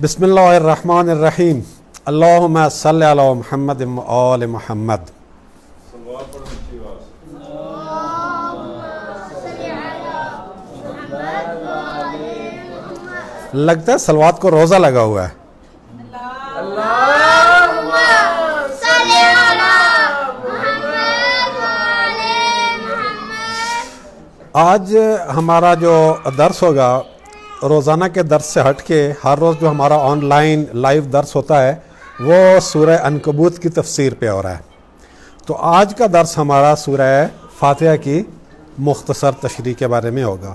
بسم اللہ الرحمن الرحیم اللہم صلی علی محمد و آل محمد. لگتا ہے صلوات کو روزہ لگا ہوا ہے. آج ہمارا جو درس ہوگا روزانہ کے درس سے ہٹ کے ہر روز جو ہمارا آن لائن لائیو درس ہوتا ہے وہ سورہ عنکبوت کی تفسیر پہ ہو رہا ہے. تو آج کا درس ہمارا سورہ فاتحہ کی مختصر تشریح کے بارے میں ہوگا.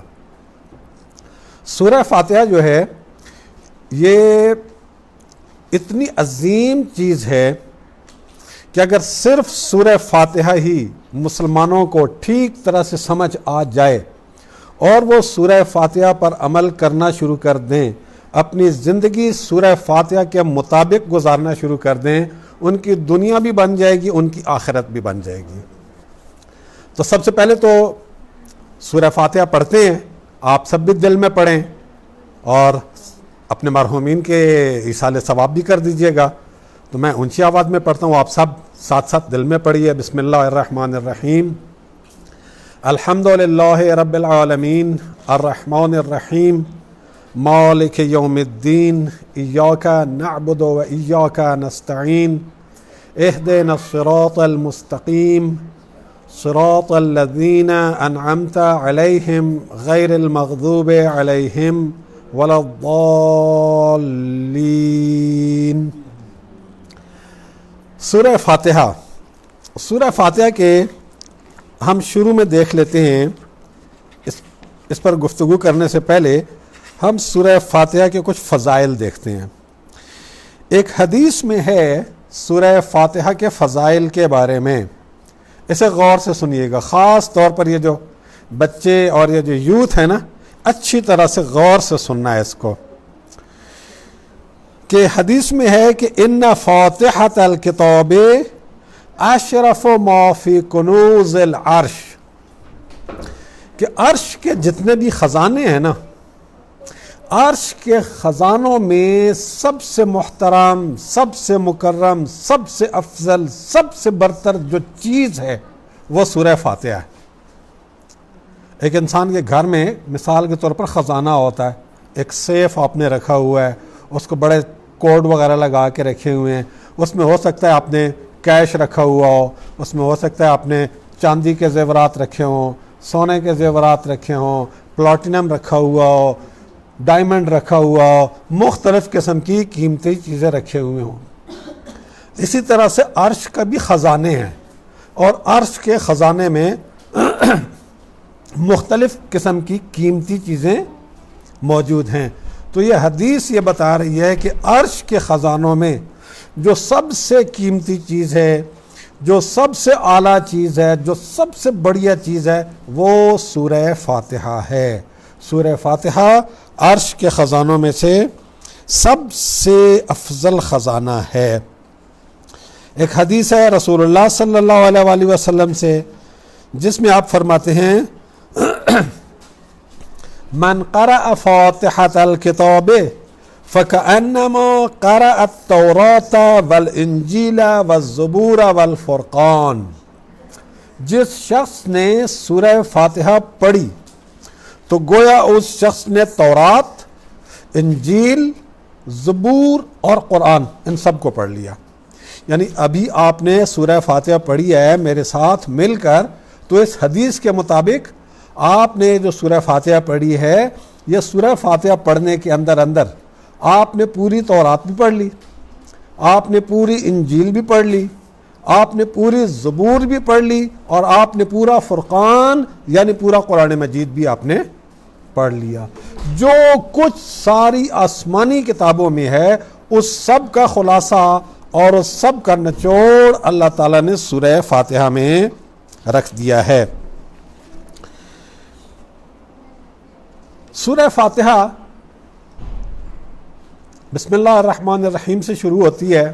سورہ فاتحہ جو ہے یہ اتنی عظیم چیز ہے کہ اگر صرف سورہ فاتحہ ہی مسلمانوں کو ٹھیک طرح سے سمجھ آ جائے اور وہ سورہ فاتحہ پر عمل کرنا شروع کر دیں، اپنی زندگی سورہ فاتحہ کے مطابق گزارنا شروع کر دیں، ان کی دنیا بھی بن جائے گی، ان کی آخرت بھی بن جائے گی. تو سب سے پہلے تو سورہ فاتحہ پڑھتے ہیں، آپ سب بھی دل میں پڑھیں اور اپنے مرحومین کے ایصال ثواب بھی کر دیجئے گا. تو میں اونچی آواز میں پڑھتا ہوں، آپ سب ساتھ ساتھ دل میں پڑھیے. بسم اللہ الرحمن الرحیم. الحمدللہ رب العالمین الرحمن الرحیم مالک یوم الدین ایاک نعبد و ایاک نستعین اہدنا الصراط المستقیم صراط الذین انعمت علیہم غیر المغضوب علیہم ولا الضالین. سورہ فاتحہ. سورہ فاتحہ کے ہم شروع میں دیکھ لیتے ہیں. اس پر گفتگو کرنے سے پہلے ہم سورہ فاتحہ کے کچھ فضائل دیکھتے ہیں. ایک حدیث میں ہے سورہ فاتحہ کے فضائل کے بارے میں، اسے غور سے سنیے گا، خاص طور پر یہ جو بچے اور یہ جو یوتھ ہے نا، اچھی طرح سے غور سے سننا ہے اس کو. کہ حدیث میں ہے کہ ان فاتحۃ الکتاب اشرف ما فی کنوز العرش، کہ عرش کے جتنے بھی خزانے ہیں نا، عرش کے خزانوں میں سب سے محترم، سب سے مکرم، سب سے افضل، سب سے برتر جو چیز ہے وہ سورہ فاتحہ ہے. ایک انسان کے گھر میں مثال کے طور پر خزانہ ہوتا ہے، ایک سیف آپ نے رکھا ہوا ہے، اس کو بڑے کوڈ وغیرہ لگا کے رکھے ہوئے ہیں، اس میں ہو سکتا ہے آپ نے کیش رکھا ہوا ہو، اس میں ہو سکتا ہے آپ نے چاندی کے زیورات رکھے ہوں، سونے کے زیورات رکھے ہوں، پلاٹینم رکھا ہوا ہو، ڈائمنڈ رکھا ہوا ہو، مختلف قسم کی قیمتی چیزیں رکھے ہوئے ہوں. اسی طرح سے عرش کا بھی خزانے ہیں، اور عرش کے خزانے میں مختلف قسم کی قیمتی چیزیں موجود ہیں. تو یہ حدیث یہ بتا رہی ہے کہ عرش کے خزانوں میں جو سب سے قیمتی چیز ہے، جو سب سے اعلیٰ چیز ہے، جو سب سے بڑھیا چیز ہے، وہ سورہ فاتحہ ہے. سورہ فاتحہ عرش کے خزانوں میں سے سب سے افضل خزانہ ہے. ایک حدیث ہے رسول اللہ صلی اللہ علیہ وآلہ وسلم سے، جس میں آپ فرماتے ہیں من قرأ فاتحة الكتاب فكأنما قرأ التوراة والانجیل والزبور والفرقان. جس شخص نے سورہ فاتحہ پڑھی تو گویا اس شخص نے تورات، انجیل، زبور اور قرآن ان سب کو پڑھ لیا. یعنی ابھی آپ نے سورہ فاتحہ پڑھی ہے میرے ساتھ مل کر، تو اس حدیث کے مطابق آپ نے جو سورہ فاتحہ پڑھی ہے، یہ سورہ فاتحہ پڑھنے کے اندر آپ نے پوری تورات بھی پڑھ لی، آپ نے پوری انجیل بھی پڑھ لی، آپ نے پوری زبور بھی پڑھ لی، اور آپ نے پورا فرقان یعنی پورا قرآن مجید بھی آپ نے پڑھ لیا. جو کچھ ساری آسمانی کتابوں میں ہے اس سب کا خلاصہ اور اس سب کا نچوڑ اللہ تعالیٰ نے سورہ فاتحہ میں رکھ دیا ہے. سورہ فاتحہ بسم اللہ الرحمن الرحیم سے شروع ہوتی ہے،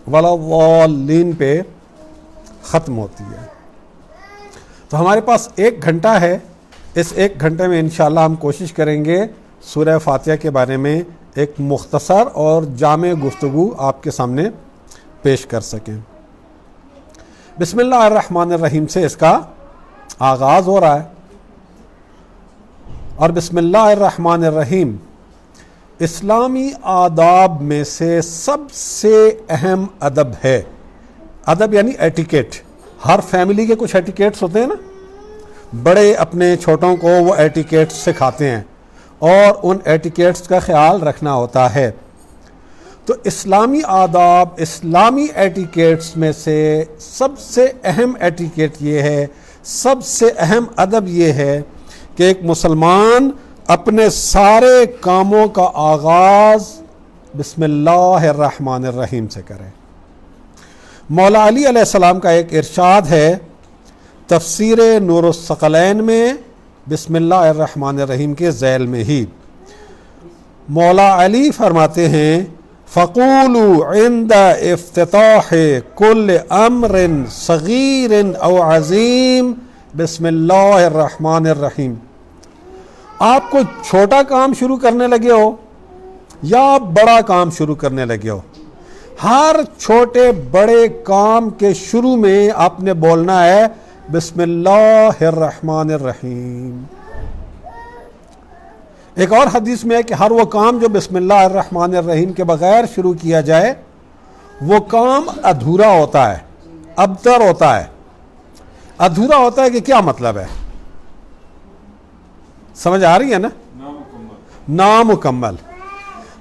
ولا الضالین پہ ختم ہوتی ہے. تو ہمارے پاس 1 گھنٹہ ہے. اس 1 گھنٹے میں انشاءاللہ ہم کوشش کریں گے سورہ فاتحہ کے بارے میں ایک مختصر اور جامع گفتگو آپ کے سامنے پیش کر سکیں۔ بسم اللہ الرحمن الرحیم سے اس کا آغاز ہو رہا ہے، اور بسم اللہ الرحمن الرحیم اسلامی آداب میں سے سب سے اہم ادب ہے۔ ادب یعنی ایٹیکیٹ۔ ہر فیملی کے کچھ ایٹیکیٹس ہوتے ہیں نا، بڑے اپنے چھوٹوں کو وہ ایٹیکیٹس سکھاتے ہیں اور ان ایٹیکیٹس کا خیال رکھنا ہوتا ہے۔ تو اسلامی آداب، اسلامی ایٹیکیٹس میں سے سب سے اہم ایٹیکیٹ یہ ہے، سب سے اہم ادب یہ ہے کہ ایک مسلمان اپنے سارے کاموں کا آغاز بسم اللہ الرحمن الرحیم سے کرے۔ مولا علی علیہ السلام کا ایک ارشاد ہے تفسیر نور الثقلین میں بسم اللہ الرحمن الرحیم کے ذیل میں ہی۔ مولا علی فرماتے ہیں فَقُولُوا عِنْدَ افتتاح كُلِّ أَمْرٍ صَغِيرٍ أَوْ عَظِيمٍ بسم اللہ الرحمن الرحیم۔ آپ کو چھوٹا کام شروع کرنے لگے ہو یا بڑا کام شروع کرنے لگے ہو، ہر چھوٹے بڑے کام کے شروع میں آپ نے بولنا ہے بسم اللہ الرحمن الرحیم۔ ایک اور حدیث میں ہے کہ ہر وہ کام جو بسم اللہ الرحمن الرحیم کے بغیر شروع کیا جائے وہ کام ادھورا ہوتا ہے، ابتر ہوتا ہے۔ ادھورا ہوتا ہے کہ کیا مطلب ہے؟ سمجھ آ رہی ہے نا؟ نامکمل۔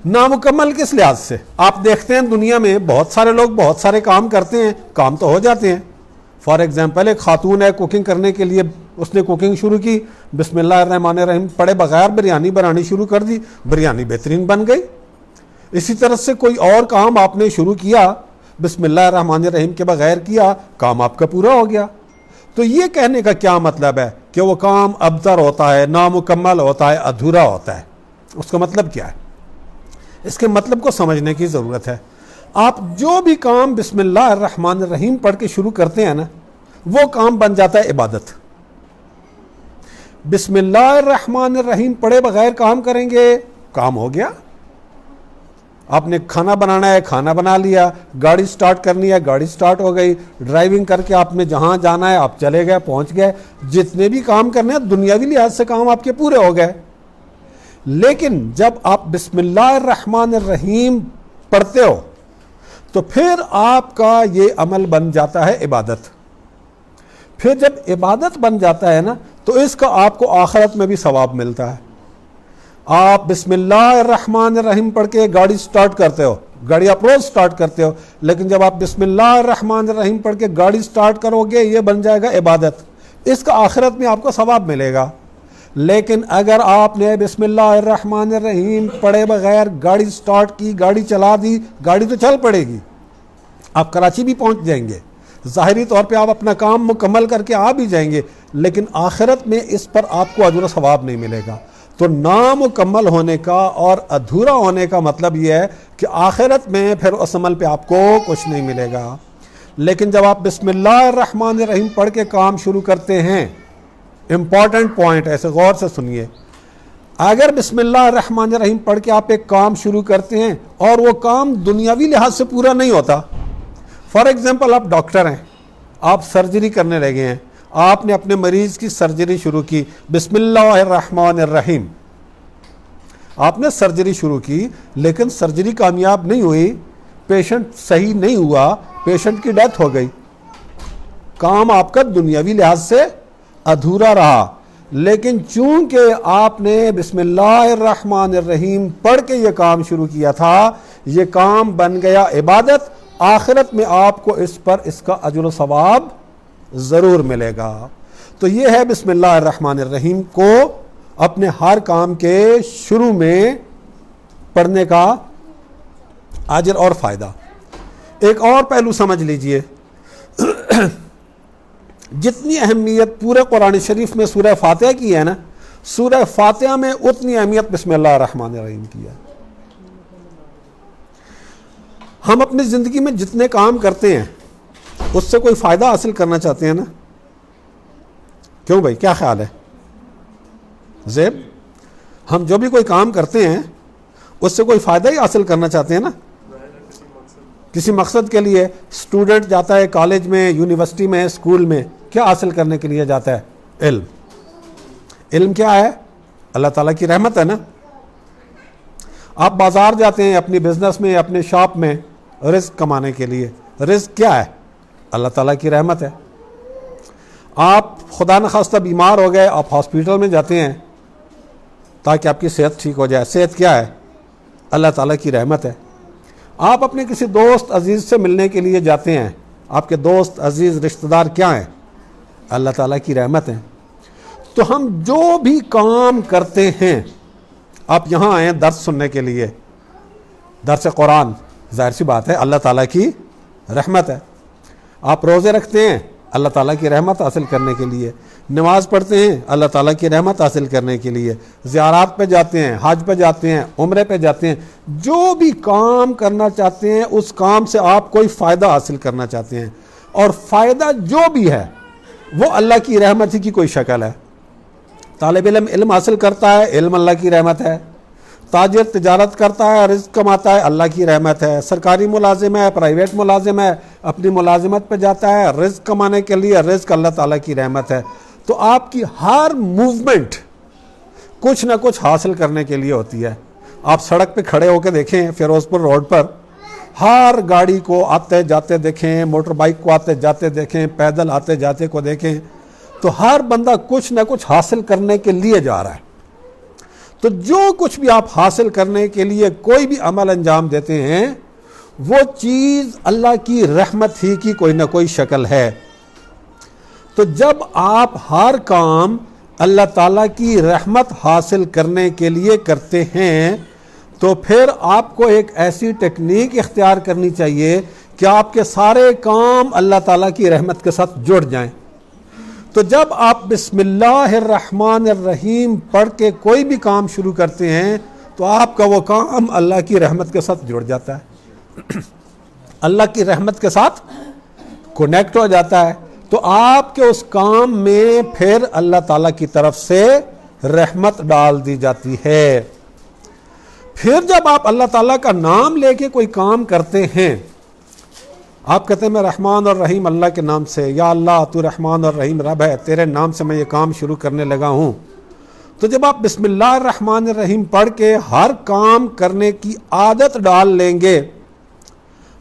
نامکمل کس لحاظ سے؟ آپ دیکھتے ہیں دنیا میں بہت سارے لوگ بہت سارے کام کرتے ہیں، کام تو ہو جاتے ہیں۔ فار ایگزامپل ایک خاتون ہے، کوکنگ کرنے کے لیے اس نے کوکنگ شروع کی، بسم اللہ الرحمن الرحیم پڑھے بغیر بریانی بنانی شروع کر دی، بریانی بہترین بن گئی۔ اسی طرح سے کوئی اور کام آپ نے شروع کیا، بسم اللہ الرحمن الرحیم کے بغیر کیا، کام آپ کا پورا ہو گیا۔ تو یہ کہنے کا کیا مطلب ہے کہ وہ کام ابتر ہوتا ہے، نامکمل ہوتا ہے، ادھورا ہوتا ہے؟ اس کا مطلب کیا ہے؟ اس کے مطلب کو سمجھنے کی ضرورت ہے۔ آپ جو بھی کام بسم اللہ الرحمن الرحیم پڑھ کے شروع کرتے ہیں نا، وہ کام بن جاتا ہے عبادت۔ بسم اللہ الرحمن الرحیم پڑھے بغیر کام کریں گے، کام ہو گیا۔ آپ نے کھانا بنانا ہے، کھانا بنا لیا، گاڑی سٹارٹ کرنی ہے، گاڑی سٹارٹ ہو گئی، ڈرائیونگ کر کے آپ نے جہاں جانا ہے آپ چلے گئے، پہنچ گئے۔ جتنے بھی کام کرنے ہیں دنیاوی لحاظ سے کام آپ کے پورے ہو گئے۔ لیکن جب آپ بسم اللہ الرحمن الرحیم پڑھتے ہو تو پھر آپ کا یہ عمل بن جاتا ہے عبادت۔ پھر جب عبادت بن جاتا ہے نا تو اس کا آپ کو آخرت میں بھی ثواب ملتا ہے۔ آپ بسم اللہ الرحمن الرحیم پڑھ کے گاڑی سٹارٹ کرتے ہو، گاڑی آپ روز سٹارٹ کرتے ہو، لیکن جب آپ بسم اللہ الرحمن الرحیم پڑھ کے گاڑی سٹارٹ کرو گے یہ بن جائے گا عبادت، اس کا آخرت میں آپ کو ثواب ملے گا۔ لیکن اگر آپ نے بسم اللہ الرحمن الرحیم پڑھے بغیر گاڑی سٹارٹ کی، گاڑی چلا دی، گاڑی تو چل پڑے گی، آپ کراچی بھی پہنچ جائیں گے، ظاہری طور پہ آپ اپنا کام مکمل کر کے آ بھی جائیں گے، لیکن آخرت میں اس پر آپ کو اجر و ثواب نہیں ملے گا۔ تو نامکمل ہونے کا اور ادھورا ہونے کا مطلب یہ ہے کہ آخرت میں پھر اس عمل پہ آپ کو کچھ نہیں ملے گا۔ لیکن جب آپ بسم اللہ الرحمن الرحیم پڑھ کے کام شروع کرتے ہیں، امپورٹنٹ پوائنٹ ایسے غور سے سنیے، اگر بسم اللہ الرحمن الرحیم پڑھ کے آپ ایک کام شروع کرتے ہیں اور وہ کام دنیاوی لحاظ سے پورا نہیں ہوتا، فار ایگزامپل آپ ڈاکٹر ہیں، آپ سرجری کرنے لگے ہیں، آپ نے اپنے مریض کی سرجری شروع کی، بسم اللہ الرحمن الرحیم، آپ نے سرجری شروع کی لیکن سرجری کامیاب نہیں ہوئی، پیشنٹ صحیح نہیں ہوا، پیشنٹ کی ڈیتھ ہو گئی، کام آپ کا دنیاوی لحاظ سے ادھورا رہا۔ لیکن چونکہ آپ نے بسم اللہ الرحمن الرحیم پڑھ کے یہ کام شروع کیا تھا، یہ کام بن گیا عبادت، آخرت میں آپ کو اس پر اس کا اجر و ثواب ضرور ملے گا۔ تو یہ ہے بسم اللہ الرحمن الرحیم کو اپنے ہر کام کے شروع میں پڑھنے کا اجر اور فائدہ۔ ایک اور پہلو سمجھ لیجئے، جتنی اہمیت پورے قرآن شریف میں سورہ فاتحہ کی ہے نا، سورہ فاتحہ میں اتنی اہمیت بسم اللہ الرحمن الرحیم کی ہے۔ ہم اپنی زندگی میں جتنے کام کرتے ہیں اس سے کوئی فائدہ حاصل کرنا چاہتے ہیں نا، کیوں بھائی، کیا خیال ہے زیب؟ ہم جو بھی کوئی کام کرتے ہیں اس سے کوئی فائدہ ہی حاصل کرنا چاہتے ہیں نا, کسی مقصد کے لیے. اسٹوڈنٹ جاتا ہے کالج میں, یونیورسٹی میں, اسکول میں, کیا حاصل کرنے کے لیے جاتا ہے؟ علم. علم کیا ہے؟ اللہ تعالیٰ کی رحمت ہے نا. آپ بازار جاتے ہیں اپنی بزنس میں, اپنے شاپ میں, رزق کمانے کے لیے. رزق کیا ہے؟ اللہ تعالیٰ کی رحمت ہے. آپ خدا نخواستہ بیمار ہو گئے, آپ ہاسپٹل میں جاتے ہیں تاکہ آپ کی صحت ٹھیک ہو جائے. صحت کیا ہے؟ اللہ تعالیٰ کی رحمت ہے. آپ اپنے کسی دوست عزیز سے ملنے کے لیے جاتے ہیں, آپ کے دوست عزیز رشتہ دار کیا ہیں؟ اللہ تعالیٰ کی رحمت ہے. تو ہم جو بھی کام کرتے ہیں, آپ یہاں آئے درس سننے کے لیے, درس قرآن, ظاہر سی بات ہے اللہ تعالیٰ کی رحمت ہے. آپ روزے رکھتے ہیں اللہ تعالیٰ کی رحمت حاصل کرنے کے لیے. نماز پڑھتے ہیں اللہ تعالیٰ کی رحمت حاصل کرنے کے لیے. زیارات پہ جاتے ہیں, حج پہ جاتے ہیں, عمرے پہ جاتے ہیں. جو بھی کام کرنا چاہتے ہیں اس کام سے آپ کوئی فائدہ حاصل کرنا چاہتے ہیں, اور فائدہ جو بھی ہے وہ اللہ کی رحمت ہی کی کوئی شکل ہے. طالب علم علم حاصل کرتا ہے, علم اللہ کی رحمت ہے. تاجر تجارت کرتا ہے, رزق کماتا ہے, اللہ کی رحمت ہے. سرکاری ملازم ہے, پرائیویٹ ملازم ہے, اپنی ملازمت پہ جاتا ہے رزق کمانے کے لیے, رزق اللہ تعالیٰ کی رحمت ہے. تو آپ کی ہر موومنٹ کچھ نہ کچھ حاصل کرنے کے لیے ہوتی ہے. آپ سڑک پہ کھڑے ہو کے دیکھیں, فیروز پور روڈ پر ہر گاڑی کو آتے جاتے دیکھیں, موٹر بائک کو آتے جاتے دیکھیں, پیدل آتے جاتے کو دیکھیں, تو ہر بندہ کچھ نہ کچھ حاصل کرنے کے لیے جا رہا ہے. تو جو کچھ بھی آپ حاصل کرنے کے لیے کوئی بھی عمل انجام دیتے ہیں وہ چیز اللہ کی رحمت ہی کی کوئی نہ کوئی شکل ہے. تو جب آپ ہر کام اللہ تعالیٰ کی رحمت حاصل کرنے کے لیے کرتے ہیں تو پھر آپ کو ایک ایسی ٹیکنیک اختیار کرنی چاہیے کہ آپ کے سارے کام اللہ تعالیٰ کی رحمت کے ساتھ جڑ جائیں. تو جب آپ بسم اللہ الرحمن الرحیم پڑھ کے کوئی بھی کام شروع کرتے ہیں تو آپ کا وہ کام اللہ کی رحمت کے ساتھ جڑ جاتا ہے, اللہ کی رحمت کے ساتھ کنیکٹ ہو جاتا ہے. تو آپ کے اس کام میں پھر اللہ تعالیٰ کی طرف سے رحمت ڈال دی جاتی ہے. پھر جب آپ اللہ تعالیٰ کا نام لے کے کوئی کام کرتے ہیں, آپ کہتے ہیں میں رحمان اور رحیم اللہ کے نام سے, یا اللہ تو رحمان اور رحیم رب ہے, تیرے نام سے میں یہ کام شروع کرنے لگا ہوں. تو جب آپ بسم اللہ الرحمن الرحیم پڑھ کے ہر کام کرنے کی عادت ڈال لیں گے,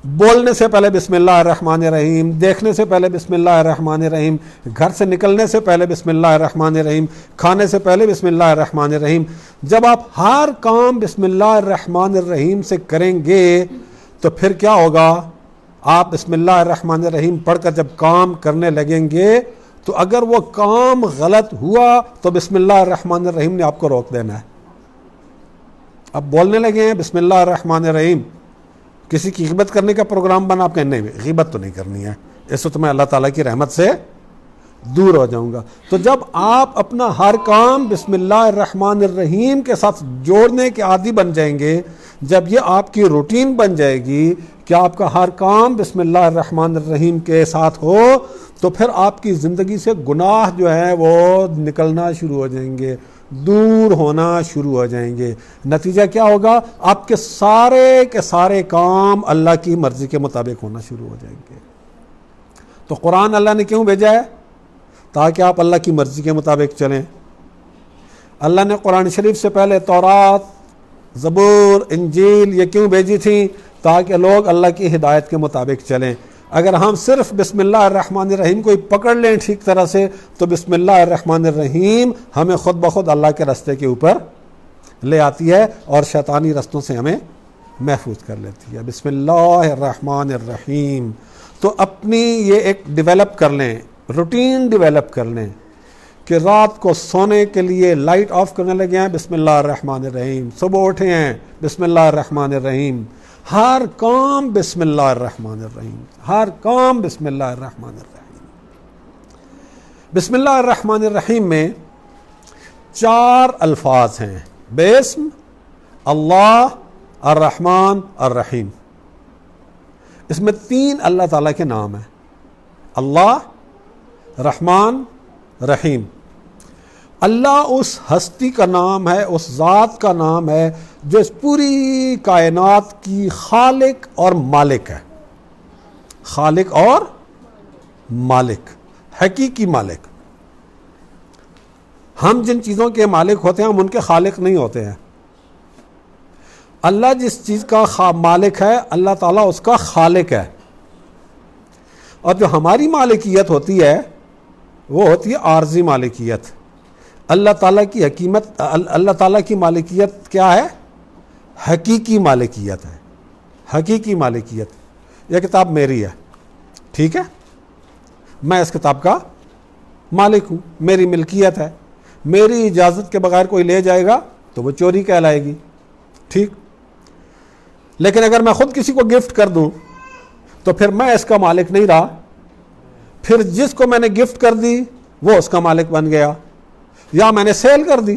بولنے سے پہلے بسم اللہ الرحمن الرحیم, دیکھنے سے پہلے بسم اللہ الرحمن الرحیم, گھر سے نکلنے سے پہلے بسم اللہ الرحمن الرحیم, کھانے سے پہلے بسم اللہ الرحمن الرحیم, جب آپ ہر کام بسم اللہ الرحمن الرحیم سے کریں گے تو پھر کیا ہوگا؟ آپ بسم اللہ الرحمن الرحیم پڑھ کر جب کام کرنے لگیں گے تو اگر وہ کام غلط ہوا تو بسم اللہ الرحمن الرحیم نے آپ کو روک دینا ہے. اب بولنے لگے ہیں بسم اللہ الرحمن الرحیم, کسی کی غیبت کرنے کا پروگرام بنا, آپ کہیں نہیں غیبت تو نہیں کرنی ہے, اس سے تو میں اللہ تعالیٰ کی رحمت سے دور ہو جاؤں گا. تو جب آپ اپنا ہر کام بسم اللہ الرحمن الرحیم کے ساتھ جوڑنے کے عادی بن جائیں گے, جب یہ آپ کی روٹین بن جائے گی کہ آپ کا ہر کام بسم اللہ الرحمن الرحیم کے ساتھ ہو, تو پھر آپ کی زندگی سے گناہ جو ہیں وہ نکلنا شروع ہو جائیں گے, دور ہونا شروع ہو جائیں گے. نتیجہ کیا ہوگا؟ آپ کے سارے کام اللہ کی مرضی کے مطابق ہونا شروع ہو جائیں گے. تو قرآن اللہ نے کیوں بھیجا ہے؟ تاکہ آپ اللہ کی مرضی کے مطابق چلیں. اللہ نے قرآن شریف سے پہلے تورات, زبور, انجیل یہ کیوں بھیجی تھیں؟ تاکہ لوگ اللہ کی ہدایت کے مطابق چلیں. اگر ہم صرف بسم اللہ الرحمن الرحیم کو پکڑ لیں ٹھیک طرح سے تو بسم اللہ الرحمن الرحیم ہمیں خود بخود اللہ کے راستے کے اوپر لے آتی ہے اور شیطانی رستوں سے ہمیں محفوظ کر لیتی ہے. بسم اللہ الرحمن الرحیم. تو اپنی یہ ایک ڈیولپ کر لیں, روٹین ڈیولپ کر لیں کہ رات کو سونے کے لیے لائٹ آف کرنے لگے ہیں بسم اللہ الرحمن الرحیم, صبح اٹھے ہیں بسم اللہ الرحمن الرحیم, ہر کام بسم اللہ الرحمن الرحیم, ہر کام بسم اللہ الرحمن الرحیم. بسم اللہ الرحمن الرحیم میں 4 الفاظ ہیں, بسم اللہ الرحمن الرحیم. اس میں 3 اللہ تعالیٰ کے نام ہیں, اللہ, رحمان, رحیم. اللہ اس ہستی کا نام ہے، اس ذات کا نام ہے جو اس پوری کائنات کی خالق اور مالک ہے، خالق اور مالک، حقیقی مالک۔ ہم جن چیزوں کے مالک ہوتے ہیں ہم ان کے خالق نہیں ہوتے ہیں۔ اللہ جس چیز کا مالک ہے اللہ تعالیٰ اس کا خالق ہے، اور جو ہماری مالکیت ہوتی ہے وہ ہوتی ہے عارضی مالکیت۔ اللہ تعالیٰ کی اللہ تعالیٰ کی مالکیت کیا ہے؟ حقیقی مالکیت ہے، حقیقی مالکیت۔ یہ کتاب میری ہے، ٹھیک ہے، میں اس کتاب کا مالک ہوں، میری ملکیت ہے، میری اجازت کے بغیر کوئی لے جائے گا تو وہ چوری کہلائے گی، ٹھیک۔ لیکن اگر میں خود کسی کو گفٹ کر دوں تو پھر میں اس کا مالک نہیں رہا، پھر جس کو میں نے گفٹ کر دی وہ اس کا مالک بن گیا، یا میں نے سیل کر دی،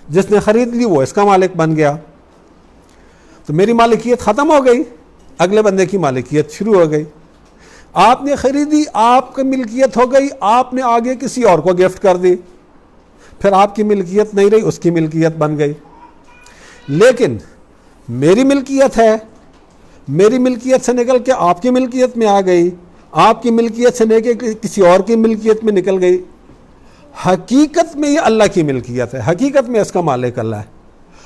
جس نے خرید لی وہ اس کا مالک بن گیا، تو میری مالکیت ختم ہو گئی، اگلے بندے کی مالکیت شروع ہو گئی۔ آپ نے خریدی، آپ کی ملکیت ہو گئی، آپ نے آگے کسی اور کو گفٹ کر دی، پھر آپ کی ملکیت نہیں رہی، اس کی ملکیت بن گئی۔ لیکن میری ملکیت ہے، میری ملکیت سے نکل کے آپ کی ملکیت میں آ گئی، آپ کی ملکیت سے لے کے کسی اور کی ملکیت میں نکل گئی۔ حقیقت میں یہ اللہ کی ملکیت ہے، حقیقت میں اس کا مالک اللہ ہے،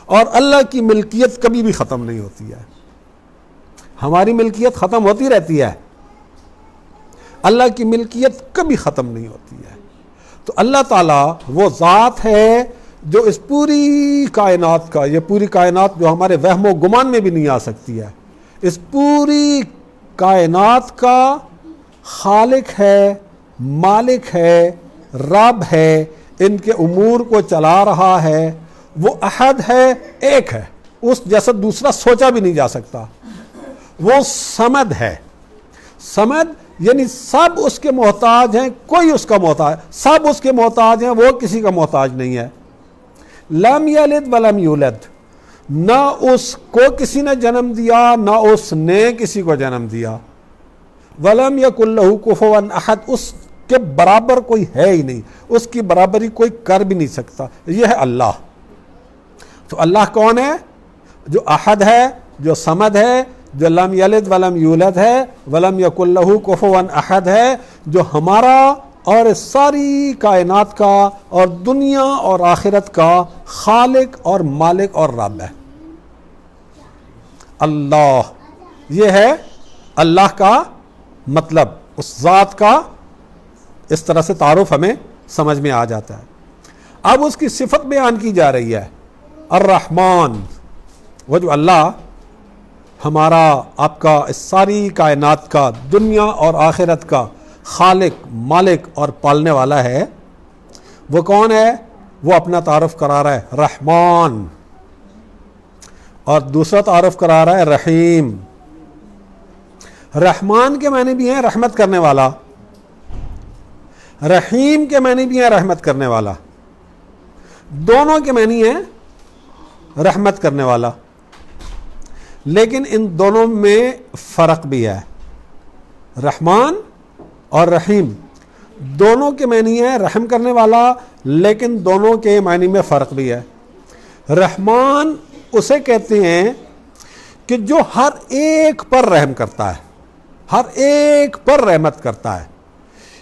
اور اللہ کی ملکیت کبھی بھی ختم نہیں ہوتی ہے۔ ہماری ملکیت ختم ہوتی رہتی ہے، اللہ کی ملکیت کبھی ختم نہیں ہوتی ہے۔ تو اللہ تعالیٰ وہ ذات ہے جو اس پوری کائنات کا، یہ پوری کائنات جو ہمارے وہم و گمان میں بھی نہیں آ سکتی ہے، اس پوری کائنات کا خالق ہے، مالک ہے، رب ہے، ان کے امور کو چلا رہا ہے۔ وہ احد ہے، ایک ہے، اس جیسا دوسرا سوچا بھی نہیں جا سکتا۔ وہ صمد ہے، صمد یعنی سب اس کے محتاج ہیں، کوئی اس کا محتاج، سب اس کے محتاج ہیں، وہ کسی کا محتاج نہیں ہے۔ لم یلد ولم یولد، نہ اس کو کسی نے جنم دیا نہ اس نے کسی کو جنم دیا۔ ولم یکن لہ کفوا احد، اس کے برابر کوئی ہے ہی نہیں، اس کی برابری کوئی کر بھی نہیں سکتا۔ یہ ہے اللہ۔ تو اللہ کون ہے؟ جو احد ہے، جو صمد ہے، جو لم یلد ولم یولد ہے، ولم یکن لہ کفوا احد ہے، جو ہمارا اور اس ساری کائنات کا اور دنیا اور آخرت کا خالق اور مالک اور رب ہے۔ اللہ، یہ ہے اللہ کا مطلب، اس ذات کا اس طرح سے تعارف ہمیں سمجھ میں آ جاتا ہے۔ اب اس کی صفت بیان کی جا رہی ہے، الرحمن، وہ جو اللہ ہمارا آپ کا اس ساری کائنات کا، دنیا اور آخرت کا خالق، مالک اور پالنے والا ہے، وہ کون ہے؟ وہ اپنا تعارف کرا رہا ہے رحمان، اور دوسرا تعارف کرا رہا ہے رحیم۔ رحمان کے معنی بھی ہیں رحمت کرنے والا، رحیم کے معنی بھی ہیں رحمت کرنے والا، دونوں کے معنی ہیں رحمت کرنے والا، لیکن ان دونوں میں فرق بھی ہے۔ رحمان اور رحیم دونوں کے معنی ہے رحم کرنے والا، لیکن دونوں کے معنی میں فرق بھی ہے۔ رحمان اسے کہتے ہیں کہ جو ہر ایک پر رحم کرتا ہے، ہر ایک پر رحمت کرتا ہے۔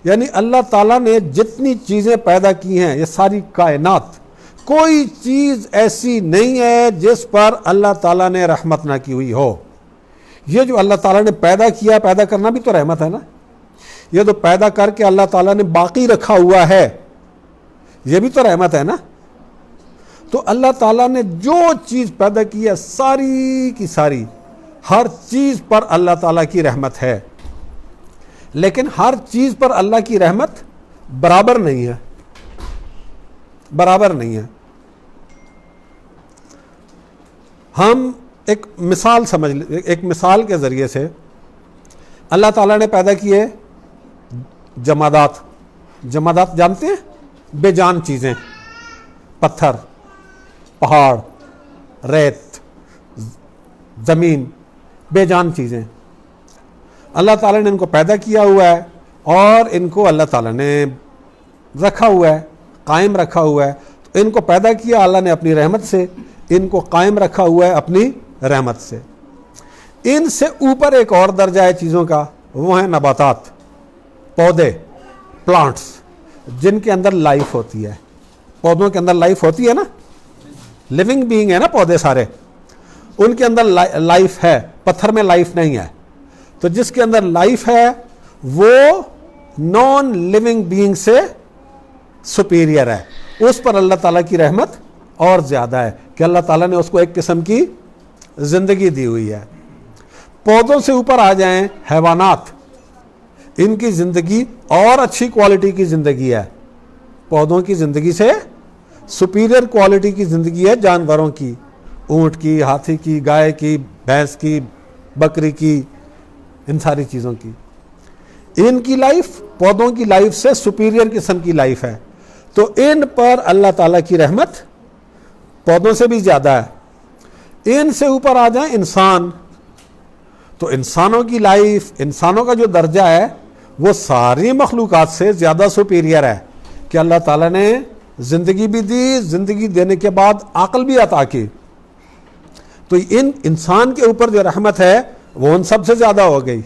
یعنی اللہ تعالیٰ نے جتنی چیزیں پیدا کی ہیں، یہ ساری کائنات، کوئی چیز ایسی نہیں ہے جس پر اللہ تعالیٰ نے رحمت نہ کی ہوئی ہو۔ یہ جو اللہ تعالیٰ نے پیدا کیا، پیدا کرنا بھی تو رحمت ہے نا۔ یہ تو پیدا کر کے اللہ تعالیٰ نے باقی رکھا ہوا ہے، یہ بھی تو رحمت ہے نا۔ تو اللہ تعالیٰ نے جو چیز پیدا کی ہے، ساری کی ساری، ہر چیز پر اللہ تعالیٰ کی رحمت ہے، لیکن ہر چیز پر اللہ کی رحمت برابر نہیں ہے، برابر نہیں ہے۔ ہم ایک مثال سمجھ لیں، ایک مثال کے ذریعے سے اللہ تعالیٰ نے پیدا کیے جمادات۔ جمادات جانتے ہیں؟ بے جان چیزیں، پتھر، پہاڑ، ریت، زمین، بے جان چیزیں۔ اللہ تعالیٰ نے ان کو پیدا کیا ہوا ہے اور ان کو اللہ تعالیٰ نے رکھا ہوا ہے، قائم رکھا ہوا ہے. تو ان کو پیدا کیا اللہ نے اپنی رحمت سے, ان کو قائم رکھا ہوا ہے اپنی رحمت سے. ان سے اوپر ایک اور درجہ ہے چیزوں کا, وہ ہیں نباتات, پودے, پلانٹس, جن کے اندر لائف ہوتی ہے. پودوں کے اندر لائف ہوتی ہے نا, لیونگ بینگ ہے نا پودے سارے, ان کے اندر لائف ہے, پتھر میں لائف نہیں ہے. تو جس کے اندر لائف ہے وہ نان لیونگ بینگ سے سپیریئر ہے, اس پر اللہ تعالیٰ کی رحمت اور زیادہ ہے کہ اللہ تعالیٰ نے اس کو ایک قسم کی زندگی دی ہوئی ہے. پودوں سے اوپر آ جائیں حیوانات, ان کی زندگی اور اچھی کوالٹی کی زندگی ہے, پودوں کی زندگی سے سپیریئر کوالٹی کی زندگی ہے جانوروں کی, اونٹ کی, ہاتھی کی, گائے کی, بھینس کی, بکری کی, ان ساری چیزوں کی. ان کی لائف پودوں کی لائف سے سپیریئر قسم کی لائف ہے. تو ان پر اللہ تعالیٰ کی رحمت پودوں سے بھی زیادہ ہے. ان سے اوپر آ جائیں انسان, تو انسانوں کی لائف, انسانوں کا جو درجہ ہے وہ ساری مخلوقات سے زیادہ سپیریئر ہے کہ اللہ تعالیٰ نے زندگی بھی دی, زندگی دینے کے بعد عقل بھی عطا کی. تو ان انسان کے اوپر جو رحمت ہے وہ ان سب سے زیادہ ہو گئی.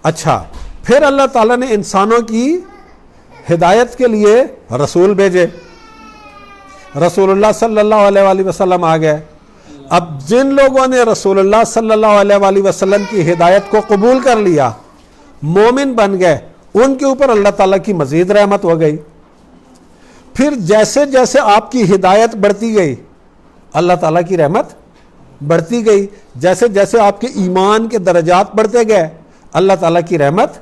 اچھا, پھر اللہ تعالیٰ نے انسانوں کی ہدایت کے لیے رسول بھیجے, رسول اللہ صلی اللہ علیہ وآلہ وسلم آ گئے. اب جن لوگوں نے رسول اللہ صلی اللہ علیہ وآلہ وسلم کی ہدایت کو قبول کر لیا, مومن بن گئے, ان کے اوپر اللہ تعالیٰ کی مزید رحمت ہو گئی. پھر جیسے جیسے آپ کی ہدایت بڑھتی گئی اللہ تعالیٰ کی رحمت بڑھتی گئی, جیسے جیسے آپ کے ایمان کے درجات بڑھتے گئے اللہ تعالیٰ کی رحمت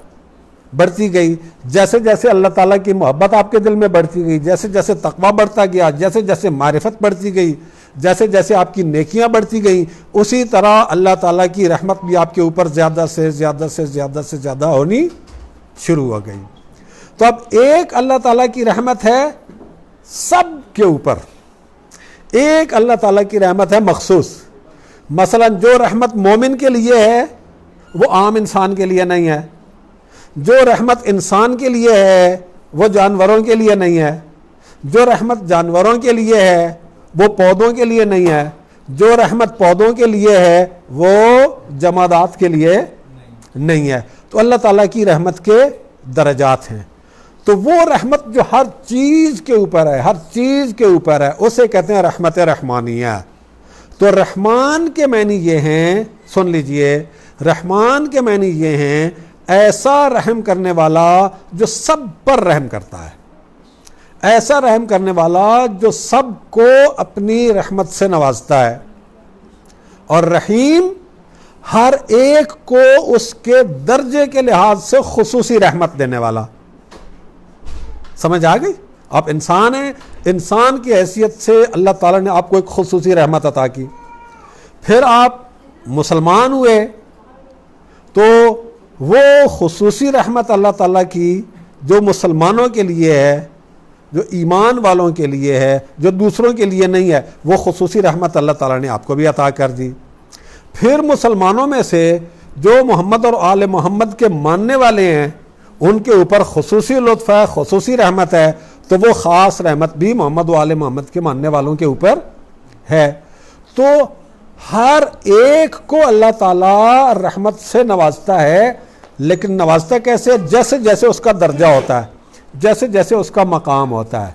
بڑھتی گئی, جیسے جیسے اللہ تعالیٰ کی محبت آپ کے دل میں بڑھتی گئی, جیسے جیسے تقویٰ بڑھتا گیا, جیسے جیسے معرفت بڑھتی گئی, جیسے جیسے آپ کی نیکیاں بڑھتی گئیں, اسی طرح اللہ تعالیٰ کی رحمت بھی آپ کے اوپر زیادہ سے زیادہ سے زیادہ سے زیادہ ہونی شروع ہو گئی. تو اب ایک اللہ تعالیٰ کی رحمت ہے سب کے اوپر, ایک اللہ تعالیٰ کی رحمت ہے مخصوص. مثلا جو رحمت مومن کے لیے ہے وہ عام انسان کے لیے نہیں ہے, جو رحمت انسان کے لیے ہے وہ جانوروں کے لیے نہیں ہے, جو رحمت جانوروں کے لیے ہے وہ پودوں کے لیے نہیں ہے, جو رحمت پودوں کے لیے ہے وہ جمادات کے لیے نہیں ہے. تو اللہ تعالیٰ کی رحمت کے درجات ہیں. تو وہ رحمت جو ہر چیز کے اوپر ہے, ہر چیز کے اوپر ہے, اسے کہتے ہیں رحمت رحمانیہ. تو رحمان کے معنی یہ ہیں, سن لیجئے, رحمان کے معنی یہ ہیں ایسا رحم کرنے والا جو سب پر رحم کرتا ہے, ایسا رحم کرنے والا جو سب کو اپنی رحمت سے نوازتا ہے. اور رحیم ہر ایک کو اس کے درجے کے لحاظ سے خصوصی رحمت دینے والا. سمجھ آ گئی؟ آپ انسان ہیں, انسان کی حیثیت سے اللہ تعالیٰ نے آپ کو ایک خصوصی رحمت عطا کی. پھر آپ مسلمان ہوئے تو وہ خصوصی رحمت اللہ تعالیٰ کی جو مسلمانوں کے لیے ہے, جو ایمان والوں کے لیے ہے, جو دوسروں کے لیے نہیں ہے, وہ خصوصی رحمت اللہ تعالیٰ نے آپ کو بھی عطا کر دی. پھر مسلمانوں میں سے جو محمد اور آل محمد کے ماننے والے ہیں ان کے اوپر خصوصی لطف ہے, خصوصی رحمت ہے, تو وہ خاص رحمت بھی محمد و آل محمد کے ماننے والوں کے اوپر ہے. تو ہر ایک کو اللہ تعالیٰ رحمت سے نوازتا ہے, لیکن نوازتا کیسے؟ جیسے جیسے اس کا درجہ ہوتا ہے, جیسے جیسے اس کا مقام ہوتا ہے.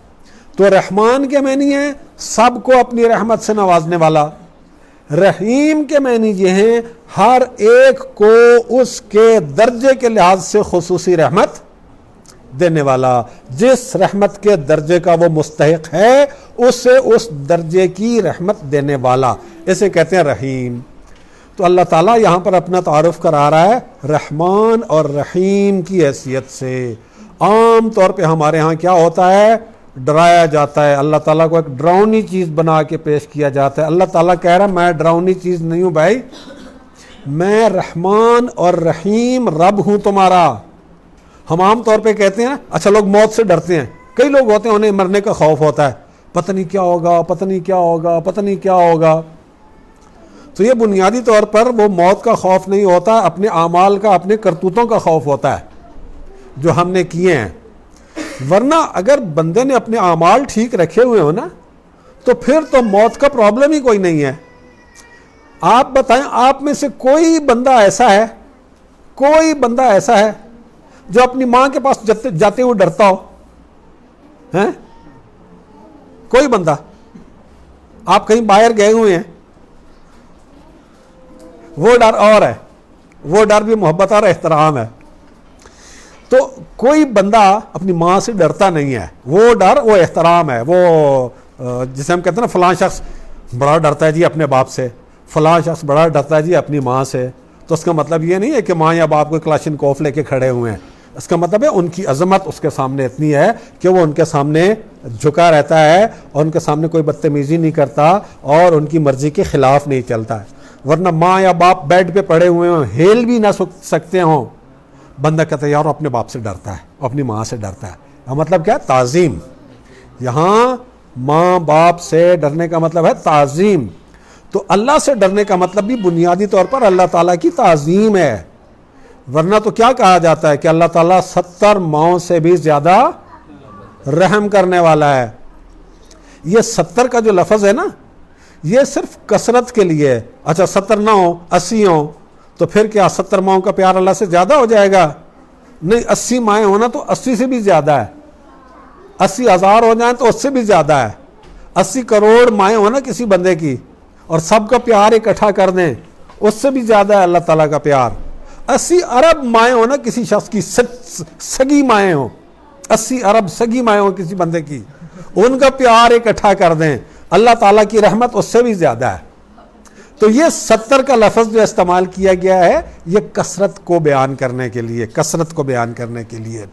تو رحمان کے معنی ہے سب کو اپنی رحمت سے نوازنے والا. رحیم کے معنی یہ ہیں ہر ایک کو اس کے درجے کے لحاظ سے خصوصی رحمت دینے والا. جس رحمت کے درجے کا وہ مستحق ہے اسے اس درجے کی رحمت دینے والا, اسے کہتے ہیں رحیم. تو اللہ تعالیٰ یہاں پر اپنا تعارف کرا رہا ہے رحمان اور رحیم کی حیثیت سے. عام طور پہ ہمارے ہاں کیا ہوتا ہے, ڈرایا جاتا ہے, اللہ تعالیٰ کو ایک ڈراؤنی چیز بنا کے پیش کیا جاتا ہے. اللہ تعالیٰ کہہ رہا ہے میں ڈراؤنی چیز نہیں ہوں بھائی, میں رحمان اور رحیم رب ہوں تمہارا. ہم عام طور پہ کہتے ہیں اچھا لوگ موت سے ڈرتے ہیں, کئی لوگ ہوتے ہیں انہیں مرنے کا خوف ہوتا ہے, پتہ نہیں کیا ہوگا, پتہ نہیں کیا ہوگا, پتہ نہیں کیا ہوگا. تو یہ بنیادی طور پر وہ موت کا خوف نہیں ہوتا, اپنے اعمال کا, اپنے کرتوتوں کا خوف ہوتا ہے جو ہم نے کیے ہیں. ورنہ اگر بندے نے اپنے اعمال ٹھیک رکھے ہوئے ہو نا تو پھر تو موت کا پرابلم ہی کوئی نہیں ہے. آپ بتائیں آپ میں سے کوئی بندہ ایسا ہے جو اپنی ماں کے پاس جاتے ہوئے ڈرتا ہو؟ ہیں کوئی بندہ؟ آپ کہیں باہر گئے ہوئے ہیں, وہ ڈر اور ہے, وہ ڈر بھی محبت اور احترام ہے. تو کوئی بندہ اپنی ماں سے ڈرتا نہیں ہے, وہ ڈر وہ احترام ہے. وہ جسے ہم کہتے ہیں نا فلاں شخص بڑا ڈرتا ہے جی اپنے باپ سے, فلاں شخص بڑا ڈرتا ہے جی اپنی ماں سے, تو اس کا مطلب یہ نہیں ہے کہ ماں یا باپ کو کلاشن کوف لے کے کھڑے ہوئے ہیں. اس کا مطلب ہے ان کی عظمت اس کے سامنے اتنی ہے کہ وہ ان کے سامنے جھکا رہتا ہے اور ان کے سامنے کوئی بدتمیزی نہیں کرتا اور ان کی مرضی کے خلاف نہیں چلتا ہے. ورنہ ماں یا باپ بیڈ پہ پڑے ہوئے ہوں, ہیل بھی نہ سکتے ہوں, بندہ کہتا ہے یار اپنے باپ سے ڈرتا ہے, اپنی ماں سے ڈرتا ہے. مطلب کیا؟ تعظیم. یہاں ماں باپ سے ڈرنے کا مطلب ہے تعظیم. تو اللہ سے ڈرنے کا مطلب بھی بنیادی طور پر اللہ تعالیٰ کی تعظیم ہے. ورنہ تو کیا کہا جاتا ہے کہ اللہ تعالیٰ 70 ماؤں سے بھی زیادہ رحم کرنے والا ہے. یہ 70 کا جو لفظ ہے نا, یہ صرف کثرت کے لیے ہے. اچھا 70 نہ ہو 80 ہو تو پھر کیا 70 ماؤں کا پیار اللہ سے زیادہ ہو جائے گا؟ نہیں, 80 مائیں ہونا تو 80 سے بھی زیادہ ہے. 80,000 ہو جائیں تو اس سے بھی زیادہ ہے. 80 کروڑ مائیں ہونا کسی بندے کی اور سب کا پیار اکٹھا کر دیں, اس سے بھی زیادہ ہے اللہ تعالیٰ کا پیار. 80 ارب مائیں ہونا کسی شخص کی, سگی مائیں ہوں, 80 ارب سگی مائیں ہوں کسی بندے کی, ان کا پیار اکٹھا کر دیں, اللہ تعالیٰ کی رحمت اس سے بھی زیادہ ہے. تو یہ 70 کا لفظ جو استعمال کیا گیا ہے یہ کثرت کو بیان کرنے کے لیے, کثرت کو بیان کرنے کے لیے.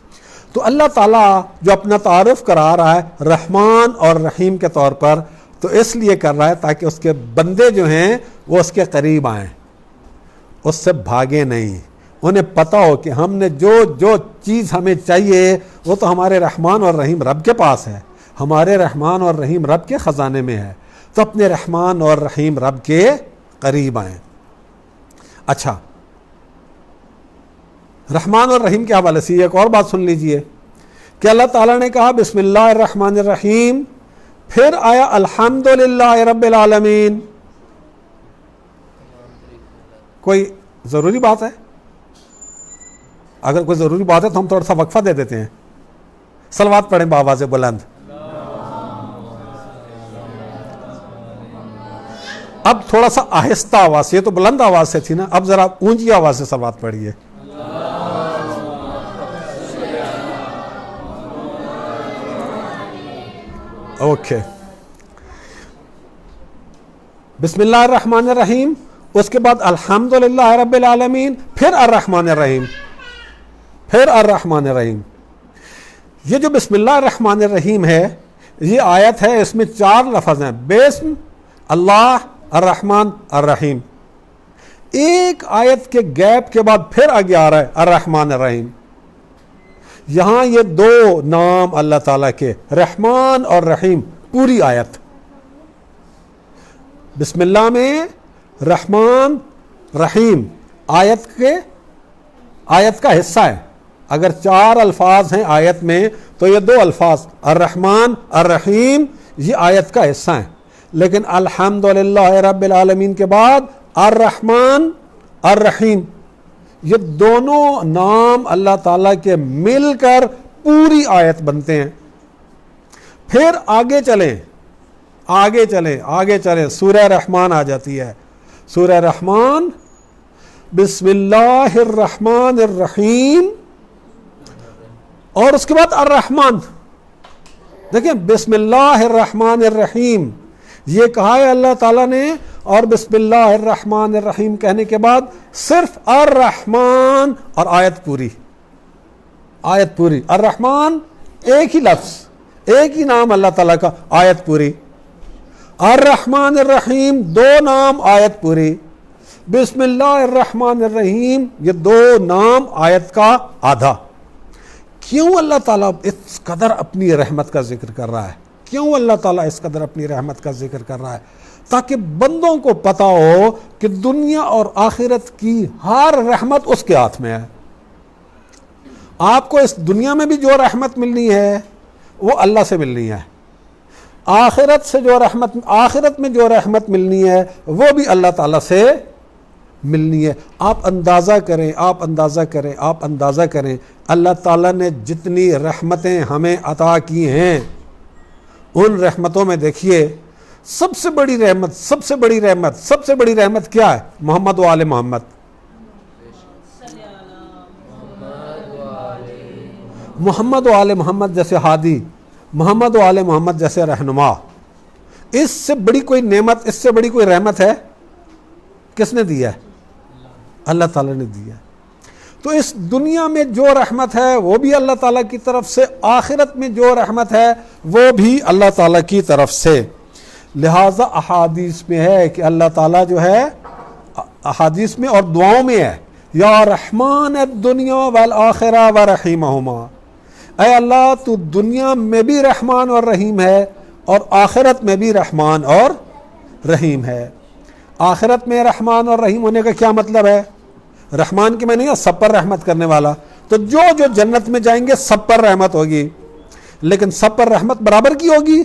تو اللہ تعالیٰ جو اپنا تعارف کرا رہا ہے رحمان اور رحیم کے طور پر, تو اس لیے کر رہا ہے تاکہ اس کے بندے جو ہیں وہ اس کے قریب آئیں, اس سے بھاگے نہیں. انہیں پتہ ہو کہ ہم نے جو چیز ہمیں چاہیے وہ تو ہمارے رحمان اور رحیم رب کے پاس ہے, ہمارے رحمان اور رحیم رب کے خزانے میں ہے. تو اپنے رحمان اور رحیم رب کے قریب آئیں. اچھا, رحمان اور رحیم کے حوالے سے ایک اور بات سن لیجئے کہ اللہ تعالیٰ نے کہا بسم اللہ الرحمن الرحیم, پھر آیا الحمدللہ رب العالمین. کوئی ضروری بات ہے؟ اگر کوئی ضروری بات ہے تو ہم تھوڑا سا وقفہ دے دیتے ہیں. صلوات پڑھیں بآواز بلند. اب تھوڑا سا آہستہ آواز سے, یہ تو بلند آواز سے تھی نا, اب ذرا اونچی آواز سے صلوات پڑھیے. اوکے, بسم اللہ الرحمن الرحیم, اس کے بعد الحمدللہ رب العالمین, پھر الرحمن الرحیم, پھر الرحمن الرحیم. یہ جو بسم اللہ الرحمن الرحیم ہے یہ آیت ہے, اس میں 4 لفظ ہیں, بسم اللہ الرحمن الرحیم. ایک آیت کے گیپ کے بعد پھر آگے آ رہا ہے الرحمن الرحیم. یہاں یہ 2 نام اللہ تعالیٰ کے رحمان اور رحیم, پوری آیت. بسم اللہ میں رحمان رحیم آیت کا حصہ ہے. اگر 4 الفاظ ہیں آیت میں تو یہ 2 الفاظ الرحمن الرحیم یہ آیت کا حصہ ہیں. لیکن الحمدللہ رب العالمین کے بعد الرحمن الرحیم, یہ دونوں نام اللہ تعالیٰ کے مل کر پوری آیت بنتے ہیں. پھر آگے چلیں, سورہ رحمان آ جاتی ہے. سورہ رحمان بسم اللہ الرحمن الرحیم, اور اس کے بعد الرحمن. دیکھیں بسم اللہ الرحمن الرحیم یہ کہا ہے اللہ تعالیٰ نے, اور بسم اللہ الرحمن الرحیم کہنے کے بعد صرف الرحمن اور آیت پوری. الرحمن ایک ہی لفظ, ایک ہی نام اللہ تعالیٰ کا, آیت پوری. الرحمن الرحیم 2 نام, آیت پوری. بسم اللہ الرحمن الرحیم یہ 2 نام, آیت کا آدھا. کیوں اللہ تعالیٰ اس قدر اپنی رحمت کا ذکر کر رہا ہے؟ کیوں اللہ تعالیٰ اس قدر اپنی رحمت کا ذکر کر رہا ہے؟ تاکہ بندوں کو پتا ہو کہ دنیا اور آخرت کی ہر رحمت اس کے ہاتھ میں ہے. آپ کو اس دنیا میں بھی جو رحمت ملنی ہے وہ اللہ سے ملنی ہے، آخرت میں جو رحمت ملنی ہے وہ بھی اللہ تعالیٰ سے ملنی ہے۔ آپ اندازہ کریں اللہ تعالیٰ نے جتنی رحمتیں ہمیں عطا کی ہیں، ان رحمتوں میں دیکھیے سب سے بڑی رحمت کیا ہے؟ محمد و آل محمد۔ محمد و آل محمد جیسے ہادی، محمد و آل محمد جیسے رہنما، اس سے بڑی کوئی نعمت، اس سے بڑی کوئی رحمت ہے؟ کس نے دیا ہے؟ اللہ تعالیٰ نے دیا ہے۔ تو اس دنیا میں جو رحمت ہے وہ بھی اللہ تعالیٰ کی طرف سے، آخرت میں جو رحمت ہے وہ بھی اللہ تعالیٰ کی طرف سے۔ لہٰذا احادیث میں ہے کہ اللہ تعالیٰ جو ہے، احادیث میں اور دعاؤں میں ہے، یا رحمان الدنیا والآخرہ ورحیمہما، اے اللہ تو دنیا میں بھی رحمان اور رحیم ہے اور آخرت میں بھی رحمان اور رحیم ہے۔ آخرت میں رحمان اور رحیم ہونے کا کیا مطلب ہے؟ رحمان کی میں نہیں، سب پر رحمت کرنے والا، تو جو جنت میں جائیں گے سب پر رحمت ہوگی، لیکن سب پر رحمت برابر کی ہوگی؟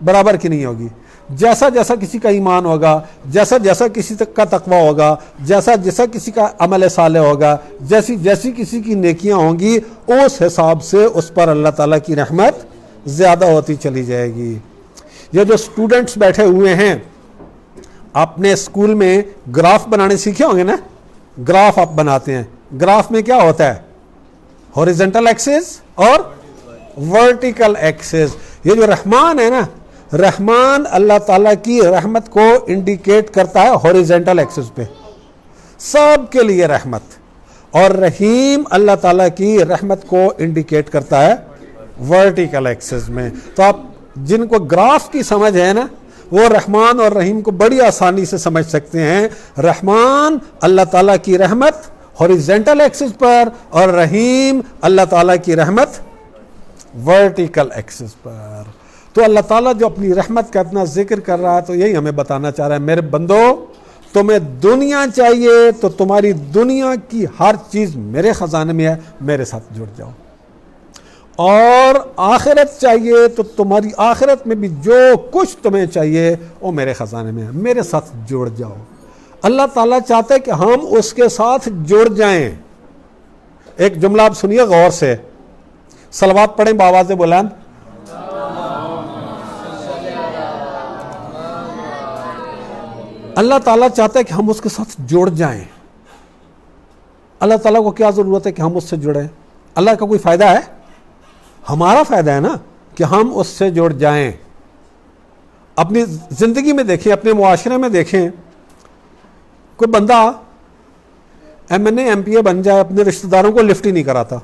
برابر کی نہیں ہوگی۔ جیسا جیسا کسی کا ایمان ہوگا، جیسا جیسا کسی کا تقویٰ ہوگا، جیسا جیسا کسی کا عمل صالح ہوگا، جیسی جیسی کسی کی نیکیاں ہوں گی، اس حساب سے اس پر اللہ تعالیٰ کی رحمت زیادہ ہوتی چلی جائے گی۔ یہ جو اسٹوڈنٹس بیٹھے ہوئے ہیں، اپنے اسکول میں گراف بنانے سیکھے ہوں گے نا؟ گراف آپ بناتے ہیں، گراف میں کیا ہوتا ہے؟ ہاریزونٹل ایکسس اور ورٹیکل ایکسس۔ یہ جو رحمان ہے نا، رحمان اللہ تعالیٰ کی رحمت کو انڈیکیٹ کرتا ہے ہاریزونٹل ایکسس پہ، سب کے لیے رحمت، اور رحیم اللہ تعالیٰ کی رحمت کو انڈیکیٹ کرتا ہے ورٹیکل ایکسس میں۔ تو آپ جن کو گراف کی سمجھ ہے نا، وہ رحمان اور رحیم کو بڑی آسانی سے سمجھ سکتے ہیں۔ رحمان اللہ تعالیٰ کی رحمت ہاریزونٹل ایکسس پر، اور رحیم اللہ تعالیٰ کی رحمت ورٹیکل ایکسس پر۔ تو اللہ تعالیٰ جو اپنی رحمت کا اتنا ذکر کر رہا ہے، تو یہی ہمیں بتانا چاہ رہا ہے، میرے بندو تمہیں دنیا چاہیے تو تمہاری دنیا کی ہر چیز میرے خزانے میں ہے، میرے ساتھ جڑ جاؤ، اور آخرت چاہیے تو تمہاری آخرت میں بھی جو کچھ تمہیں چاہیے وہ میرے خزانے میں ہے، میرے ساتھ جڑ جاؤ۔ اللہ تعالیٰ چاہتا ہے کہ ہم اس کے ساتھ جڑ جائیں۔ ایک جملہ آپ سنیے غور سے، صلوات پڑھیں بآواز بلند۔ اللہ تعالیٰ چاہتا ہے کہ ہم اس کے ساتھ جڑ جائیں۔ اللہ تعالیٰ کو کیا ضرورت ہے کہ ہم اس سے جڑیں؟ اللہ کا کوئی فائدہ ہے؟ ہمارا فائدہ ہے نا کہ ہم اس سے جڑ جائیں۔ اپنی زندگی میں دیکھیں، اپنے معاشرے میں دیکھیں، کوئی بندہ M N A M P A بن جائے، اپنے رشتہ داروں کو لفٹ ہی نہیں کراتا،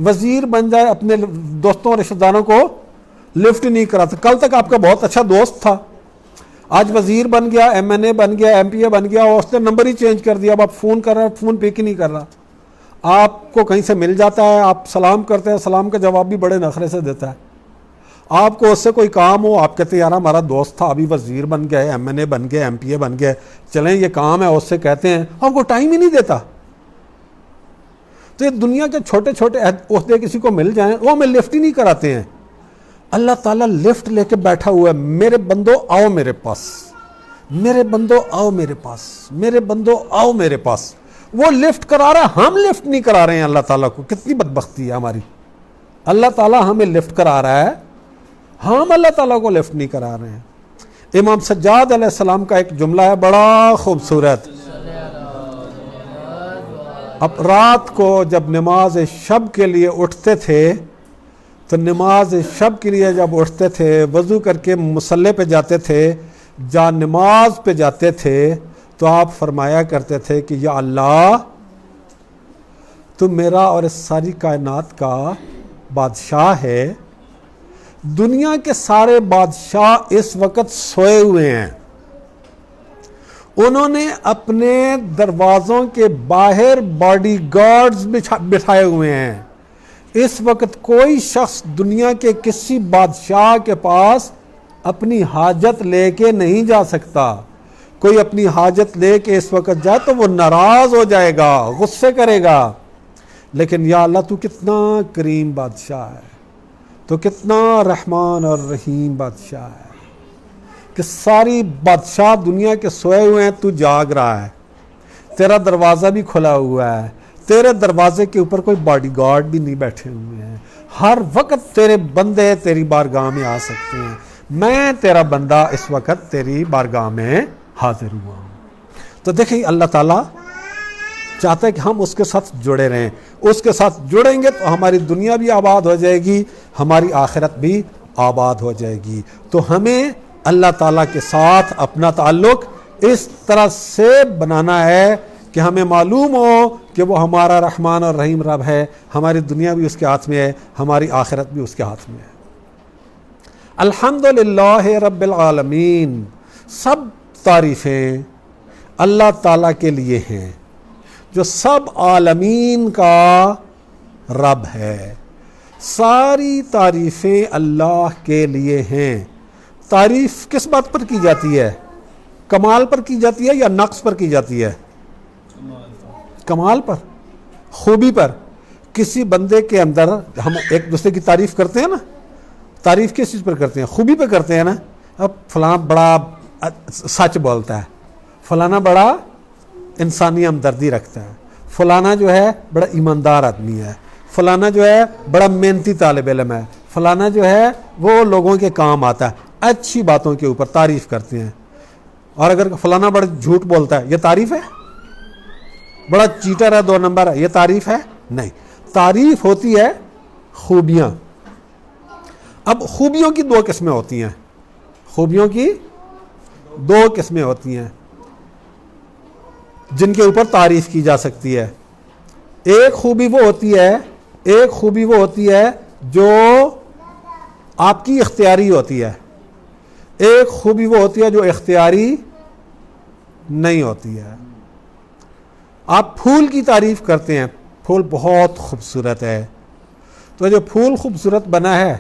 وزیر بن جائے، اپنے دوستوں اور رشتہ داروں کو لفٹ نہیں کراتا۔ کل تک آپ کا بہت اچھا دوست تھا، آج وزیر بن گیا، ایم این اے بن گیا، ایم پی اے بن گیا، اور اس نے نمبر ہی چینج کر دیا۔ اب آپ فون کر رہے ہیں، فون پک ہی نہیں کر رہا۔ آپ کو کہیں سے مل جاتا ہے، آپ سلام کرتے ہیں، سلام کا جواب بھی بڑے نخرے سے دیتا ہے۔ آپ کو اس سے کوئی کام ہو، آپ کہتے ہیں یار ہمارا دوست تھا، ابھی وزیر بن گئے، ایم این اے بن گئے، ایم پی اے بن گئے، چلیں یہ کام ہے، اس سے کہتے ہیں، آپ کو ٹائم ہی نہیں دیتا۔ تو یہ دنیا کے چھوٹے چھوٹے عہدے کسی کو مل جائیں، وہ ہمیں لفٹ ہی نہیں کراتے ہیں۔ اللہ تعالیٰ لفٹ لے کے بیٹھا ہوا ہے، میرے بندو آؤ میرے پاس، میرے بندو آؤ میرے پاس، میرے بندو آؤ میرے پاس۔ وہ لفٹ کرا رہا ہے، ہم لفٹ نہیں کرا رہے ہیں اللہ تعالیٰ کو۔ کتنی بدبختی ہے ہماری، اللہ تعالیٰ ہمیں لفٹ کرا رہا ہے، ہم اللہ تعالیٰ کو لفٹ نہیں کرا رہے ہیں۔ امام سجاد علیہ السلام کا ایک جملہ ہے بڑا خوبصورت۔ اب رات کو جب نماز شب کے لیے اٹھتے تھے، تو نماز شب کے لیے جب اٹھتے تھے، وضو کر کے مصلی پہ جاتے تھے، جہاں نماز پہ جاتے تھے، تو آپ فرمایا کرتے تھے کہ یا اللہ تو میرا اور اس ساری کائنات کا بادشاہ ہے، دنیا کے سارے بادشاہ اس وقت سوئے ہوئے ہیں، انہوں نے اپنے دروازوں کے باہر باڈی گارڈز بٹھائے ہوئے ہیں، اس وقت کوئی شخص دنیا کے کسی بادشاہ کے پاس اپنی حاجت لے کے نہیں جا سکتا۔ کوئی اپنی حاجت لے کے اس وقت جائے تو وہ ناراض ہو جائے گا، غصے کرے گا، لیکن یا اللہ تو کتنا کریم بادشاہ ہے، تو کتنا رحمان اور رحیم بادشاہ ہے کہ ساری بادشاہ دنیا کے سوئے ہوئے ہیں، تو جاگ رہا ہے، تیرا دروازہ بھی کھلا ہوا ہے، تیرے دروازے کے اوپر کوئی باڈی گارڈ بھی نہیں بیٹھے ہوئے ہیں، ہر وقت تیرے بندے تیری بارگاہ میں آ سکتے ہیں۔ میں تیرا بندہ اس وقت تیری بارگاہ میں حاضر ہوا ہوں۔ تو دیکھیں اللہ تعالیٰ چاہتا ہے کہ ہم اس کے ساتھ جڑے رہیں، اس کے ساتھ جڑیں گے تو ہماری دنیا بھی آباد ہو جائے گی، ہماری آخرت بھی آباد ہو جائے گی۔ تو ہمیں اللہ تعالیٰ کے ساتھ اپنا تعلق اس طرح سے بنانا ہے کہ ہمیں معلوم ہو کہ وہ ہمارا رحمان اور رحیم رب ہے، ہماری دنیا بھی اس کے ہاتھ میں ہے، ہماری آخرت بھی اس کے ہاتھ میں ہے۔ الحمدللہ رب العالمین، سب تعریفیں اللہ تعالیٰ کے لیے ہیں جو سب عالمین کا رب ہے۔ ساری تعریفیں اللہ کے لیے ہیں۔ تعریف کس بات پر کی جاتی ہے؟ کمال پر کی جاتی ہے یا نقص پر کی جاتی ہے؟ کمال پر، خوبی پر۔ کسی بندے کے اندر ہم ایک دوسرے کی تعریف کرتے ہیں نا، تعریف کس چیز پر کرتے ہیں؟ خوبی پہ کرتے ہیں نا۔ اب فلاں بڑا سچ بولتا ہے، فلانا بڑا انسانی ہمدردی رکھتا ہے، فلانا جو ہے بڑا ایماندار آدمی ہے، فلانا جو ہے بڑا محنتی طالب علم ہے، فلانا جو ہے وہ لوگوں کے کام آتا ہے۔ اچھی باتوں کے اوپر تعریف کرتے ہیں۔ اور اگر فلانا بڑا جھوٹ بولتا ہے، یہ تعریف ہے؟ بڑا چیٹر ہے، 2 نمبر ہے، یہ تعریف ہے؟ نہیں۔ تعریف ہوتی ہے خوبیاں۔ اب خوبیوں کی 2 قسمیں ہوتی ہیں، خوبیوں کی 2 قسمیں ہوتی ہیں جن کے اوپر تعریف کی جا سکتی ہے۔ ایک خوبی وہ ہوتی ہے جو آپ کی اختیاری ہوتی ہے، ایک خوبی وہ ہوتی ہے جو اختیاری نہیں ہوتی ہے۔ آپ پھول کی تعریف کرتے ہیں، پھول بہت خوبصورت ہے، تو جو پھول خوبصورت بنا ہے،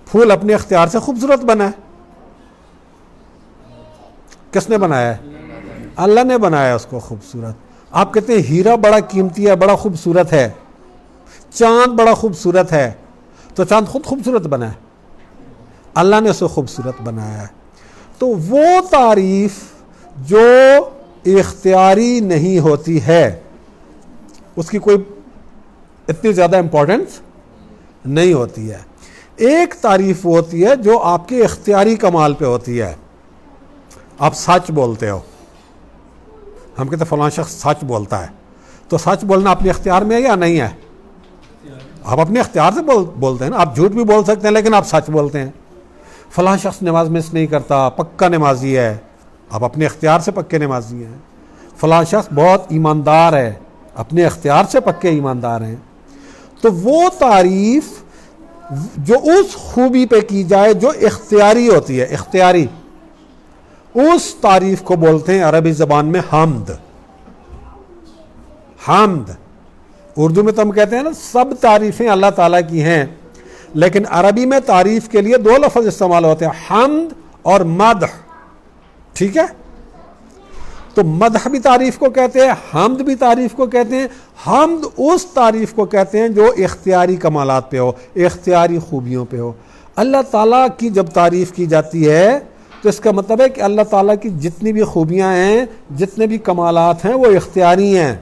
پھول اپنے اختیار سے خوبصورت بنا ہے۔ کس نے بنایا ہے؟ اللہ نے بنایا اس کو خوبصورت۔ آپ کہتے ہیں ہیرا بڑا قیمتی ہے، بڑا خوبصورت ہے، چاند بڑا خوبصورت ہے، تو چاند خود خوبصورت بنا ہے؟ اللہ نے اسے خوبصورت بنایا ہے۔ تو وہ تعریف جو اختیاری نہیں ہوتی ہے، اس کی کوئی اتنی زیادہ امپورٹنس نہیں ہوتی ہے۔ ایک تعریف وہ ہوتی ہے جو آپ کے اختیاری کمال پہ ہوتی ہے۔ آپ سچ بولتے ہو، ہم کہتے ہیں فلاں شخص سچ بولتا ہے، تو سچ بولنا اپنے اختیار میں ہے یا نہیں ہے؟ آپ اپنے اختیار سے بولتے ہیں نا۔ آپ جھوٹ بھی بول سکتے ہیں لیکن آپ سچ بولتے ہیں۔ فلاں شخص نماز مس نہیں کرتا، پکا نمازی ہے، آپ اپنے اختیار سے پکے نمازی ہیں۔ فلاں شخص بہت ایماندار ہے، اپنے اختیار سے پکے ایماندار ہیں۔ تو وہ تعریف جو اس خوبی پہ کی جائے جو اختیاری ہوتی ہے، اختیاری، اس تعریف کو بولتے ہیں عربی زبان میں حمد۔ حمد، اردو میں تو ہم کہتے ہیں نا سب تعریفیں اللہ تعالیٰ کی ہیں، لیکن عربی میں تعریف کے لیے 2 لفظ استعمال ہوتے ہیں، حمد اور مدح۔ ٹھیک ہے؟ تو مدح بھی تعریف کو کہتے ہیں، حمد بھی تعریف کو کہتے ہیں۔ حمد اس تعریف کو کہتے ہیں جو اختیاری کمالات پہ ہو، اختیاری خوبیوں پہ ہو۔ اللہ تعالیٰ کی جب تعریف کی جاتی ہے تو اس کا مطلب ہے کہ اللہ تعالیٰ کی جتنی بھی خوبیاں ہیں، جتنے بھی کمالات ہیں، وہ اختیاری ہیں،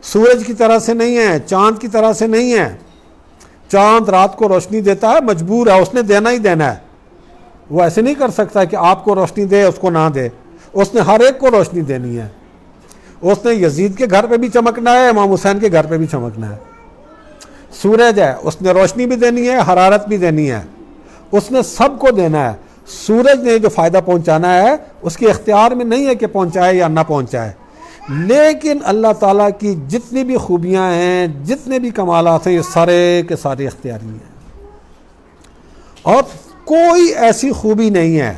سورج کی طرح سے نہیں ہیں، چاند کی طرح سے نہیں ہیں۔ چاند رات کو روشنی دیتا ہے، مجبور ہے، اس نے دینا ہی دینا ہے، وہ ایسے نہیں کر سکتا کہ آپ کو روشنی دے اس کو نہ دے، اس نے ہر ایک کو روشنی دینی ہے۔ اس نے یزید کے گھر پہ بھی چمکنا ہے، امام حسین کے گھر پہ بھی چمکنا ہے۔ سورج ہے، اس نے روشنی بھی دینی ہے، حرارت بھی دینی ہے، اس نے سب کو دینا ہے۔ سورج نے جو فائدہ پہنچانا ہے اس کے اختیار میں نہیں ہے کہ پہنچائے یا نہ پہنچائے، لیکن اللہ تعالیٰ کی جتنی بھی خوبیاں ہیں، جتنے بھی کمالات ہیں، یہ سارے کے سارے اختیاری ہیں۔ اور کوئی ایسی خوبی نہیں ہے،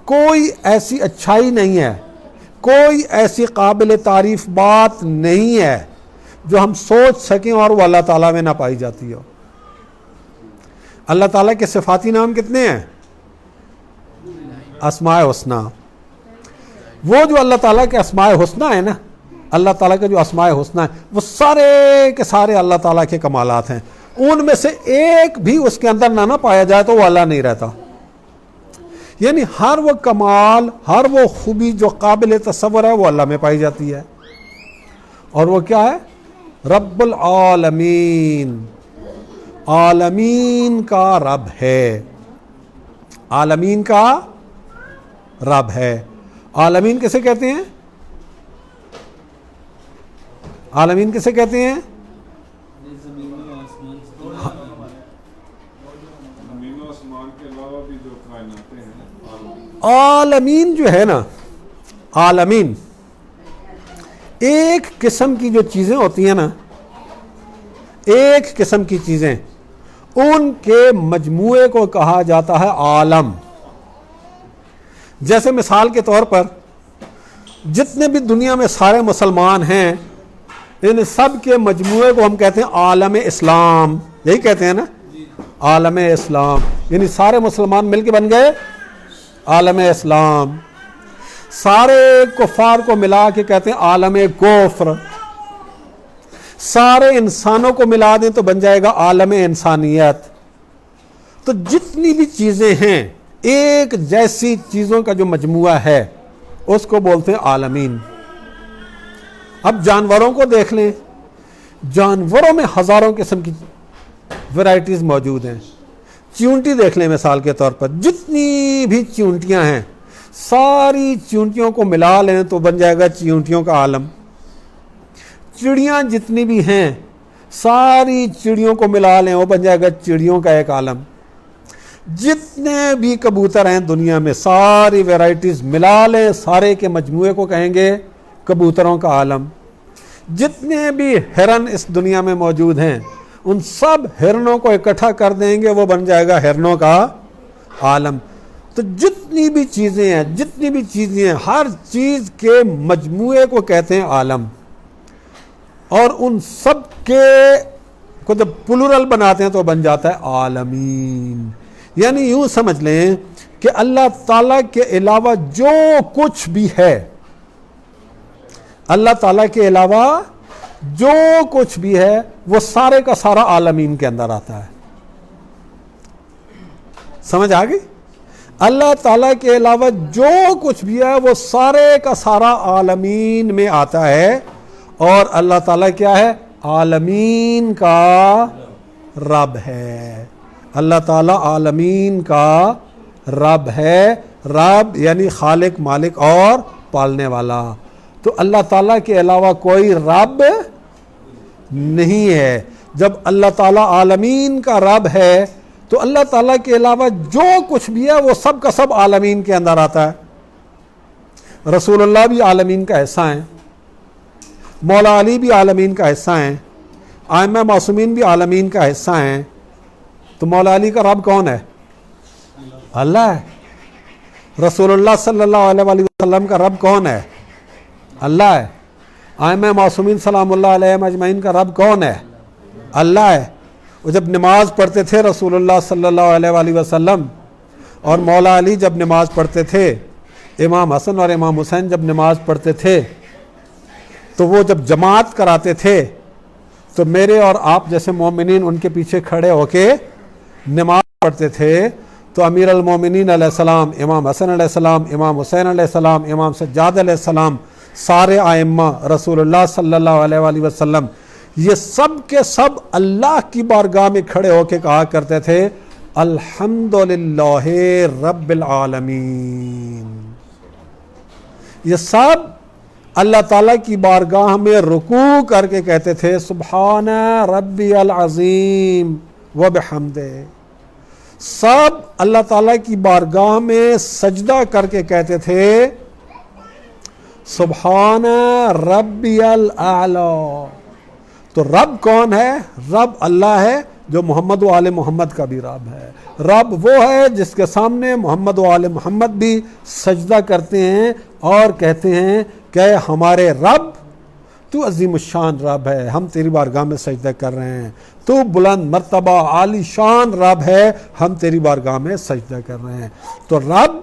کوئی ایسی اچھائی نہیں ہے، کوئی ایسی قابل تعریف بات نہیں ہے جو ہم سوچ سکیں اور وہ اللہ تعالیٰ میں نہ پائی جاتی ہو۔ اللہ تعالیٰ کے صفاتی نام کتنے ہیں؟ اسماء حسنہ۔ وہ جو اللہ تعالیٰ کے اسماء حسنہ ہے نا، اللہ تعالیٰ کے جو اسماء حسنہ ہیں وہ سارے کے سارے اللہ تعالیٰ کے کمالات ہیں، ان میں سے ایک بھی اس کے اندر نہ پایا جائے تو وہ اللہ نہیں رہتا۔ یعنی ہر وہ کمال، ہر وہ خوبی جو قابل تصور ہے وہ اللہ میں پائی جاتی ہے، اور وہ کیا ہے؟ رب العالمین، عالمین کا رب ہے، عالمین کا رب ہے۔ عالمین کسے کہتے ہیں؟ عالمین کسے کہتے ہیں؟ عالمین جو ہے نا، عالمین ایک قسم کی جو چیزیں ہوتی ہیں نا، ایک قسم کی چیزیں، ان کے مجموعے کو کہا جاتا ہے عالم۔ جیسے مثال کے طور پر جتنے بھی دنیا میں سارے مسلمان ہیں، ان سب کے مجموعے کو ہم کہتے ہیں عالم اسلام، یہی کہتے ہیں نا، عالم اسلام، یعنی سارے مسلمان مل کے بن گئے عالم اسلام۔ سارے کفار کو ملا کے کہتے ہیں عالم کفر، سارے انسانوں کو ملا دیں تو بن جائے گا عالم انسانیت۔ تو جتنی بھی چیزیں ہیں، ایک جیسی چیزوں کا جو مجموعہ ہے اس کو بولتے ہیں عالمین۔ اب جانوروں کو دیکھ لیں، جانوروں میں ہزاروں قسم کی ورائٹیز موجود ہیں۔ چیونٹی دیکھ لیں مثال کے طور پر، جتنی بھی چیونٹیاں ہیں ساری چیونٹیوں کو ملا لیں تو بن جائے گا چیونٹیوں کا عالم۔ چڑیاں جتنی بھی ہیں ساری چڑیوں کو ملا لیں وہ بن جائے گا چڑیوں کا ایک عالم۔ جتنے بھی کبوتر ہیں دنیا میں ساری ویرائٹیز ملا لیں، سارے کے مجموعے کو کہیں گے کبوتروں کا عالم۔ جتنے بھی ہرن اس دنیا میں موجود ہیں ان سب ہرنوں کو اکٹھا کر دیں گے، وہ بن جائے گا ہرنوں کا عالم۔ تو جتنی بھی چیزیں ہیں، جتنی بھی چیزیں ہیں، ہر چیز کے مجموعے کو کہتے ہیں عالم، اور ان سب کے کو جب پلورل بناتے ہیں تو بن جاتا ہے عالمین۔ یعنی یوں سمجھ لیں کہ اللہ تعالیٰ کے علاوہ جو کچھ بھی ہے، اللہ تعالیٰ کے علاوہ جو کچھ بھی ہے وہ سارے کا سارا عالمین کے اندر آتا ہے۔ سمجھ آ گئی؟ اللہ تعالیٰ کے علاوہ جو کچھ بھی ہے وہ سارے کا سارا عالمین میں آتا ہے، اور اللہ تعالیٰ کیا ہے؟ عالمین کا رب ہے۔ اللہ تعالیٰ عالمین کا رب ہے۔ رب یعنی خالق، مالک اور پالنے والا۔ تو اللہ تعالیٰ کے علاوہ کوئی رب نہیں ہے۔ جب اللہ تعالیٰ عالمین کا رب ہے تو اللہ تعالیٰ کے علاوہ جو کچھ بھی ہے وہ سب کا سب عالمین کے اندر آتا ہے۔ رسول اللہ بھی عالمین کا حصہ ہیں، مولا علی بھی عالمین کا حصہ ہیں، ائمہ معصومین بھی عالمین کا حصہ ہیں۔ تو مولا علی کا رب کون ہے؟ اللہ ہے۔ رسول اللہ صلی اللہ علیہ وسلم کا رب کون ہے؟ اللہ ہے۔ ائمہ معصومین سلام اللہ علیہم اجمعین کا رب کون ہے؟ اللہ ہے۔ وہ جب نماز پڑھتے تھے رسول اللہ صلی اللہ علیہ وسلم اور مولا علی جب نماز پڑھتے تھے، امام حسن اور امام حسین جب نماز پڑھتے تھے تو وہ جب جماعت کراتے تھے تو میرے اور آپ جیسے مومنین ان کے پیچھے کھڑے ہو کے نماز پڑھتے تھے، تو امیر المومنین علیہ السلام، امام حسن علیہ السلام، امام حسین علیہ السلام، امام سجاد علیہ السلام، سارے ائمہ رسول اللہ صلی اللہ علیہ وسلم، یہ سب کے سب اللہ کی بارگاہ میں کھڑے ہو کے کہا کرتے تھے الحمدللہ رب العالمین۔ یہ سب اللہ تعالیٰ کی بارگاہ میں رکوع کر کے کہتے تھے سبحان ربی العظیم وبحمدہ۔ سب اللہ تعالیٰ کی بارگاہ میں سجدہ کر کے کہتے تھے سبحان ربی الاعلی۔ تو رب کون ہے؟ رب اللہ ہے جو محمد و آل محمد کا بھی رب ہے۔ رب وہ ہے جس کے سامنے محمد و آل محمد بھی سجدہ کرتے ہیں اور کہتے ہیں کہ ہمارے رب تو عظیم الشان رب ہے، ہم تیری بارگاہ میں سجدہ کر رہے ہیں، تو بلند مرتبہ عالی شان رب ہے، ہم تیری بارگاہ میں سجدہ کر رہے ہیں۔ تو رب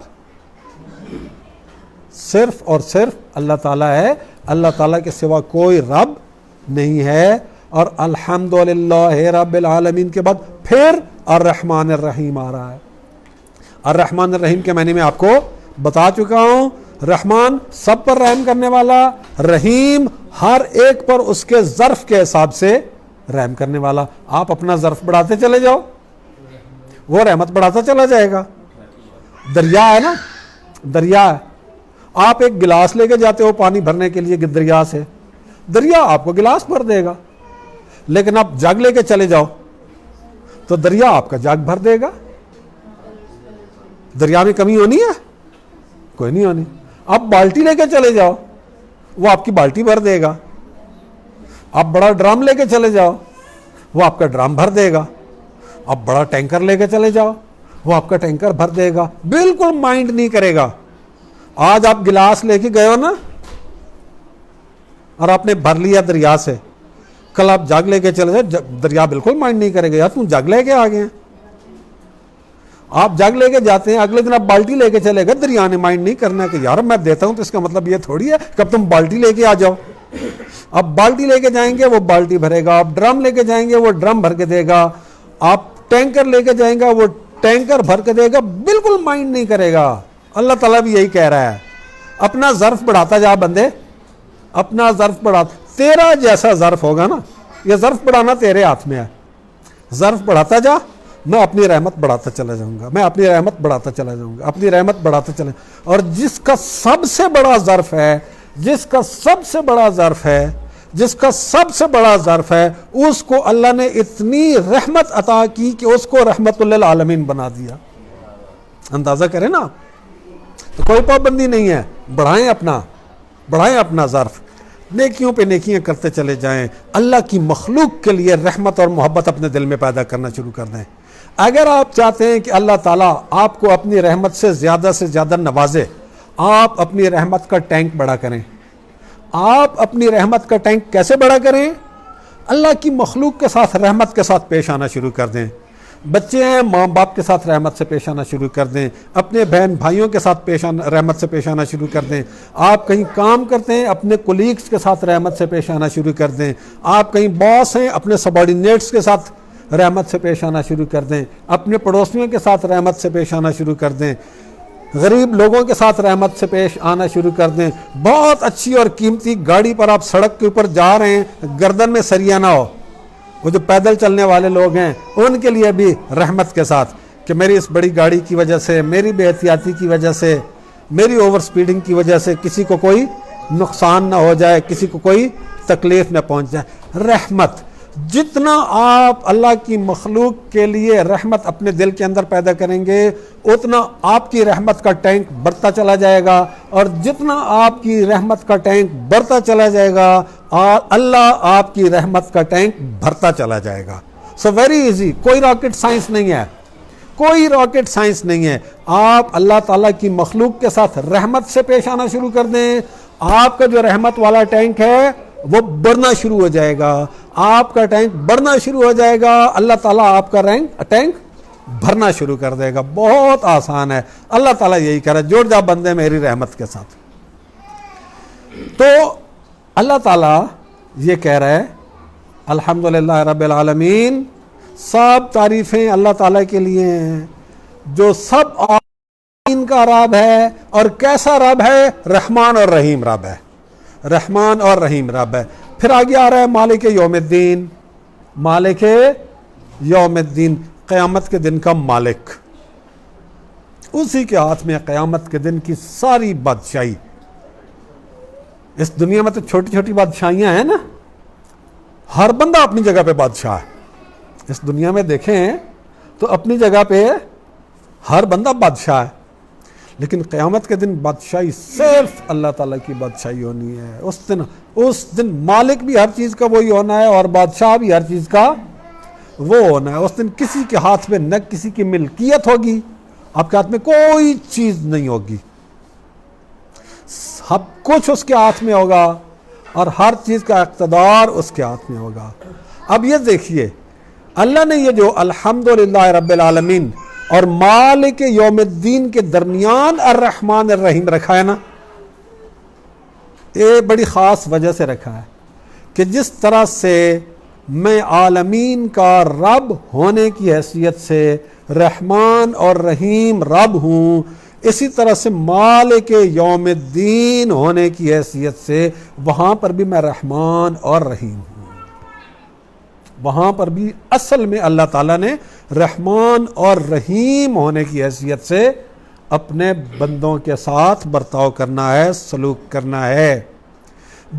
صرف اور صرف اللہ تعالیٰ ہے، اللہ تعالیٰ کے سوا کوئی رب نہیں ہے، اور الحمدللہ رب العالمین کے بعد پھر الرحمن الرحیم آ رہا ہے۔ الرحمن الرحیم کے معنی میں آپ کو بتا چکا ہوں، رحمان سب پر رحم کرنے والا، رحیم ہر ایک پر اس کے ظرف کے حساب سے رحم کرنے والا۔ آپ اپنا ظرف بڑھاتے چلے جاؤ، وہ رحمت بڑھاتا چلا جائے گا۔ دریا ہے نا، دریا ہے، آپ ایک گلاس لے کے جاتے ہو پانی بھرنے کے لیے دریا سے، دریا آپ کو گلاس بھر دے گا، لیکن آپ جگ لے کے چلے جاؤ تو دریا آپ کا جگ بھر دے گا۔ دریا میں کمی ہونی ہے؟ کوئی نہیں ہونی۔ آپ بالٹی لے کے چلے جاؤ، وہ آپ کی بالٹی بھر دے گا۔ آپ بڑا ڈرم لے کے چلے جاؤ، وہ آپ کا ڈرم بھر دے گا۔ آپ بڑا ٹینکر لے کے چلے جاؤ، وہ آپ کا ٹینکر بھر دے گا، بالکل مائنڈ نہیں کرے گا۔ آج آپ گلاس لے کے گئے ہو نا اور آپ نے بھر لیا دریا سے، کل آپ جگ لے کے چلے جاؤ، دریا بالکل مائنڈ نہیں کرے گا، یار تم جگ لے کے آ گئے ہیں۔ آپ جگ لے کے جاتے ہیں، اگلے دن آپ بالٹی لے کے چلے گئے، دریا نے مائنڈ نہیں کرنا کہ یار میں دیتا ہوں تو اس کا مطلب یہ تھوڑی ہے کہ اب تم بالٹی لے کے آ جاؤ۔ آپ بالٹی لے کے جائیں گے وہ بالٹی بھرے گا، آپ ڈرم لے کے جائیں گے وہ ڈرم بھر کے دے گا، آپ ٹینکر لے کے جائیں گا وہ ٹینکر بھر کے دے گا، بالکل مائنڈ نہیں کرے گا۔ اللہ تعالیٰ بھی یہی کہہ رہا ہے، اپنا ظرف بڑھاتا جا بندے، اپنا ظرف بڑھاتا، تیرا جیسا ظرف ہوگا نا، یہ ظرف بڑھانا تیرے ہاتھ میں ہے، ظرف بڑھاتا جا، میں اپنی رحمت بڑھاتا چلا جاؤں گا، میں اپنی رحمت بڑھاتا چلا جاؤں گا، اپنی رحمت بڑھاتا چلا۔ اور جس کا سب سے بڑا ظرف ہے، جس کا سب سے بڑا ظرف ہے، جس کا سب سے بڑا ظرف ہے، اس کو اللہ نے اتنی رحمت عطا کی کہ اس کو رحمت للعالمین بنا دیا۔ اندازہ کریں نا، تو کوئی پابندی نہیں ہے، بڑھائیں اپنا ظرف، نیکیوں پہ نیکیاں کرتے چلے جائیں، اللہ کی مخلوق کے لیے رحمت اور محبت اپنے دل میں پیدا کرنا شروع کر دیں۔ اگر آپ چاہتے ہیں کہ اللہ تعالیٰ آپ کو اپنی رحمت سے زیادہ نوازے، آپ اپنی رحمت کا ٹینک بڑا کریں۔ آپ اپنی رحمت کا ٹینک کیسے بڑا کریں؟ اللہ کی مخلوق کے ساتھ رحمت کے ساتھ پیش آنا شروع کر دیں۔ بچے ہیں، ماں باپ کے ساتھ رحمت سے پیش آنا شروع کر دیں، اپنے بہن بھائیوں کے ساتھ رحمت سے پیش آنا شروع کر دیں۔ آپ کہیں کام کرتے ہیں، اپنے کولیگز کے ساتھ رحمت سے پیش آنا شروع کر دیں۔ آپ کہیں باس ہیں، اپنے سبارڈینیٹس کے ساتھ رحمت سے پیش آنا شروع کر دیں، اپنے پڑوسیوں کے ساتھ رحمت سے پیش آنا شروع کر دیں، غریب لوگوں کے ساتھ رحمت سے پیش آنا شروع کر دیں۔ بہت اچھی اور قیمتی گاڑی پر آپ سڑک کے اوپر جا رہے ہیں، گردن میں سریا نہ ہو، وہ جو پیدل چلنے والے لوگ ہیں ان کے لیے بھی رحمت کے ساتھ کہ میری اس بڑی گاڑی کی وجہ سے، میری بے احتیاطی کی وجہ سے، میری اوور سپیڈنگ کی وجہ سے کسی کو کوئی نقصان نہ ہو جائے، کسی کو کوئی تکلیف نہ پہنچ جائے۔ رحمت، جتنا آپ اللہ کی مخلوق کے لیے رحمت اپنے دل کے اندر پیدا کریں گے، اتنا آپ کی رحمت کا ٹینک بڑھتا چلا جائے گا، اور جتنا آپ کی رحمت کا ٹینک بڑھتا چلا جائے گا، اللہ آپ کی رحمت کا ٹینک بھرتا چلا جائے گا۔ سو ویری ایزی، کوئی راکٹ سائنس نہیں ہے، کوئی راکٹ سائنس نہیں ہے۔ آپ اللہ تعالیٰ کی مخلوق کے ساتھ رحمت سے پیش آنا شروع کر دیں، آپ کا جو رحمت والا ٹینک ہے وہ بڑھنا شروع ہو جائے گا، آپ کا ٹینک بڑھنا شروع ہو جائے گا، اللہ تعالیٰ آپ کا ٹینک بھرنا شروع کر دے گا۔ بہت آسان ہے، اللہ تعالیٰ یہی کہہ رہا ہے، جوڑ جا بندے میری رحمت کے ساتھ۔ تو اللہ تعالیٰ یہ کہہ رہا ہے الحمدللہ رب العالمین، سب تعریفیں اللہ تعالیٰ کے لیے ہیں جو سب عالمین کا رب ہے، اور کیسا رب ہے؟ رحمان اور رحیم رب ہے، رحمان اور رحیم رب ہے۔ پھر آگے آ رہا ہے مالک یوم الدین، مالک یوم الدین، قیامت کے دن کا مالک، اسی کے ہاتھ میں قیامت کے دن کی ساری بادشاہی۔ اس دنیا میں تو چھوٹی چھوٹی بادشاہیاں ہیں نا، ہر بندہ اپنی جگہ پہ بادشاہ ہے۔ اس دنیا میں دیکھیں تو اپنی جگہ پہ ہر بندہ بادشاہ ہے، لیکن قیامت کے دن بادشاہی صرف اللہ تعالیٰ کی بادشاہی ہونی ہے۔ اس دن مالک بھی ہر چیز کا وہی ہونا ہے، اور بادشاہ بھی ہر چیز کا وہ ہونا ہے۔ اس دن کسی کے ہاتھ میں نہ کسی کی ملکیت ہوگی، آپ کے ہاتھ میں کوئی چیز نہیں ہوگی، سب کچھ اس کے ہاتھ میں ہوگا، اور ہر چیز کا اقتدار اس کے ہاتھ میں ہوگا۔ اب یہ دیکھیے، اللہ نے یہ جو الحمدللہ رب العالمین اور مالک یوم الدین کے درمیان الرحمن الرحیم رکھا ہے نا، یہ بڑی خاص وجہ سے رکھا ہے کہ جس طرح سے میں عالمین کا رب ہونے کی حیثیت سے رحمان اور رحیم رب ہوں، اسی طرح سے مالک یوم الدین ہونے کی حیثیت سے وہاں پر بھی میں رحمان اور رحیم ہوں۔ وہاں پر بھی اصل میں اللہ تعالیٰ نے رحمان اور رحیم ہونے کی حیثیت سے اپنے بندوں کے ساتھ برتاؤ کرنا ہے، سلوک کرنا ہے۔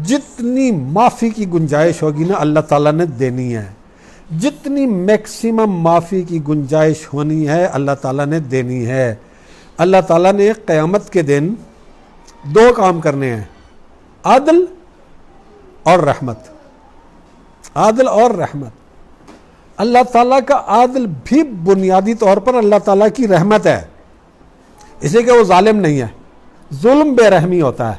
جتنی معافی کی گنجائش ہوگی نا اللہ تعالیٰ نے دینی ہے، جتنی میکسیمم معافی کی گنجائش ہونی ہے اللہ تعالیٰ نے دینی ہے۔ اللہ تعالیٰ نے قیامت کے دن دو کام کرنے ہیں، عدل اور رحمت۔ عادل اور رحمت۔ اللہ تعالیٰ کا عادل بھی بنیادی طور پر اللہ تعالیٰ کی رحمت ہے، اس لیے کہ وہ ظالم نہیں ہے۔ ظلم بے رحمی ہوتا ہے،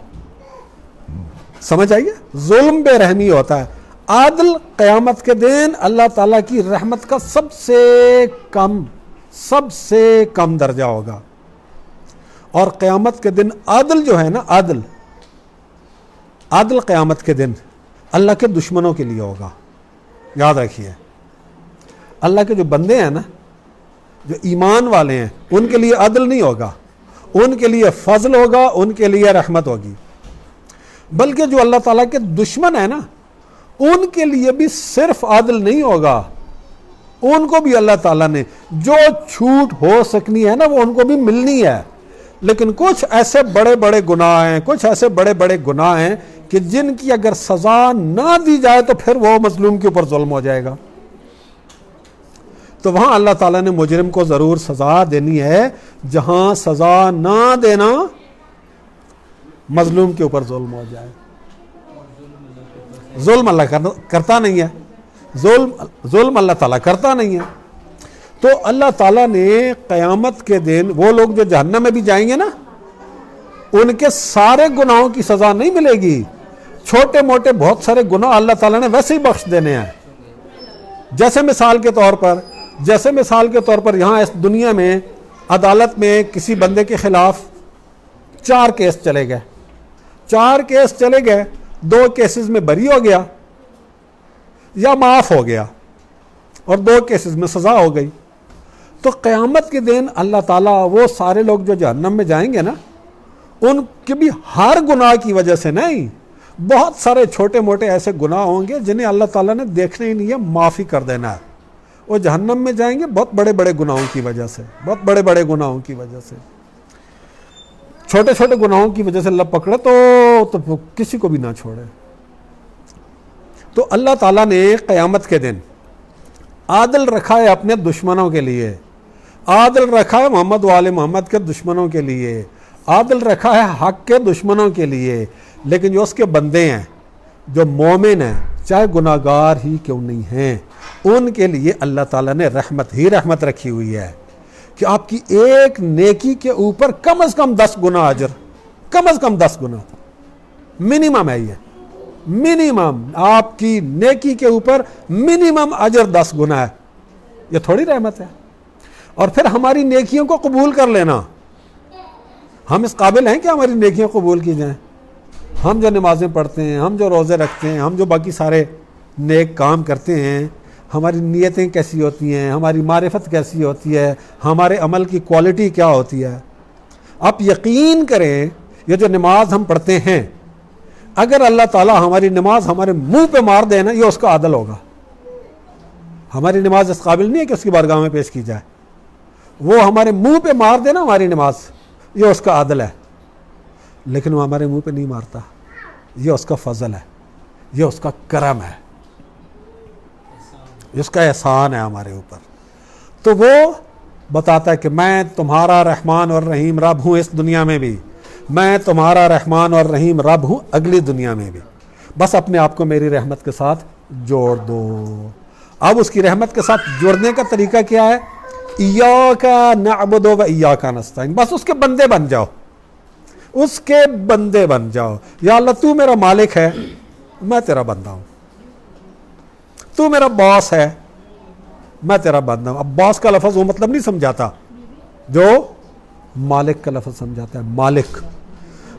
سمجھ آئیے، ظلم بے رحمی ہوتا ہے۔ عادل قیامت کے دن اللہ تعالیٰ کی رحمت کا سب سے کم درجہ ہوگا، اور قیامت کے دن عادل جو ہے نا، عادل قیامت کے دن اللہ کے دشمنوں کے لیے ہوگا۔ یاد رکھیے، اللہ کے جو بندے ہیں نا، جو ایمان والے ہیں، ان کے لیے عدل نہیں ہوگا، ان کے لیے فضل ہوگا، ان کے لیے رحمت ہوگی۔ بلکہ جو اللہ تعالیٰ کے دشمن ہیں نا، ان کے لیے بھی صرف عدل نہیں ہوگا، ان کو بھی اللہ تعالیٰ نے جو چھوٹ ہو سکنی ہے نا وہ ان کو بھی ملنی ہے۔ لیکن کچھ ایسے بڑے بڑے گناہ ہیں کہ جن کی اگر سزا نہ دی جائے تو پھر وہ مظلوم کے اوپر ظلم ہو جائے گا، تو وہاں اللہ تعالیٰ نے مجرم کو ضرور سزا دینی ہے۔ جہاں سزا نہ دینا مظلوم کے اوپر ظلم ہو جائے۔ ظلم اللہ کرتا نہیں ہے، ظلم اللہ تعالیٰ کرتا نہیں ہے۔ تو اللہ تعالیٰ نے قیامت کے دن وہ لوگ جو جہنم میں بھی جائیں گے نا، ان کے سارے گناہوں کی سزا نہیں ملے گی، چھوٹے موٹے بہت سارے گناہ اللہ تعالیٰ نے ویسے ہی بخش دینے ہیں۔ جیسے مثال کے طور پر یہاں اس دنیا میں عدالت میں کسی بندے کے خلاف 4 کیس چلے گئے، 2 کیسز میں بری ہو گیا یا معاف ہو گیا، اور 2 کیسز میں سزا ہو گئی۔ تو قیامت کے دن اللہ تعالیٰ وہ سارے لوگ جو جہنم میں جائیں گے نا، ان کے بھی ہر گناہ کی وجہ سے نہیں، بہت سارے چھوٹے موٹے ایسے گناہ ہوں گے جنہیں اللہ تعالیٰ نے دیکھنا ہی نہیں ہے، معافی کر دینا ہے۔ وہ جہنم میں جائیں گے بہت بڑے بڑے گناہوں کی وجہ سے، چھوٹے چھوٹے گناہوں کی وجہ سے اللہ پکڑے تو کسی کو بھی نہ چھوڑے۔ تو اللہ تعالیٰ نے قیامت کے دن عادل رکھا ہے اپنے دشمنوں کے لیے، عادل رکھا ہے محمد و آل محمد کے دشمنوں کے لیے، عادل رکھا ہے حق کے دشمنوں کے لیے۔ لیکن جو اس کے بندے ہیں، جو مومن ہیں، چاہے گناہگار ہی کیوں نہیں ہیں، ان کے لیے اللہ تعالیٰ نے رحمت رکھی ہوئی ہے کہ آپ کی ایک نیکی کے اوپر کم از کم 10 گنا اجر، کم از کم 10 گنا منیمم ہے۔ یہ منیمم آپ کی نیکی کے اوپر منیمم اجر 10 گنا ہے۔ یہ تھوڑی رحمت ہے؟ اور پھر ہماری نیکیوں کو قبول کر لینا، ہم اس قابل ہیں کہ ہماری نیکیاں قبول کی جائیں؟ ہم جو نمازیں پڑھتے ہیں، ہم جو روزے رکھتے ہیں، ہم جو باقی سارے نیک کام کرتے ہیں، ہماری نیتیں کیسی ہوتی ہیں، ہماری معرفت کیسی ہوتی ہے، ہمارے عمل کی کوالٹی کیا ہوتی ہے؟ آپ یقین کریں، یہ جو نماز ہم پڑھتے ہیں، اگر اللہ تعالیٰ ہماری نماز ہمارے منہ پہ مار دے نا، یہ اس کا عدل ہوگا۔ ہماری نماز اس قابل نہیں ہے کہ اس کی بارگاہ میں پیش کی جائے، وہ ہمارے منہ پہ مار دے نا ہماری نماز، یہ اس کا عدل ہے۔ لیکن وہ ہمارے منہ پہ نہیں مارتا، یہ اس کا فضل ہے، یہ اس کا کرم ہے، اس کا احسان ہے ہمارے اوپر۔ تو وہ بتاتا ہے کہ میں تمہارا رحمان اور رحیم رب ہوں اس دنیا میں بھی، میں تمہارا رحمان اور رحیم رب ہوں اگلی دنیا میں بھی، بس اپنے آپ کو میری رحمت کے ساتھ جوڑ دو۔ اب اس کی رحمت کے ساتھ جوڑنے کا طریقہ کیا ہے؟ ایاک نعبد و ایاک نستعین، بس اس کے بندے بن جاؤ، اس کے بندے بن جاؤ۔ یا اللہ تو میرا مالک ہے، میں تیرا بندہ ہوں، تو میرا باس ہے، میں تیرا بندہ ہوں۔ اب باس کا لفظ وہ مطلب نہیں سمجھاتا جو مالک کا لفظ سمجھاتا ہے۔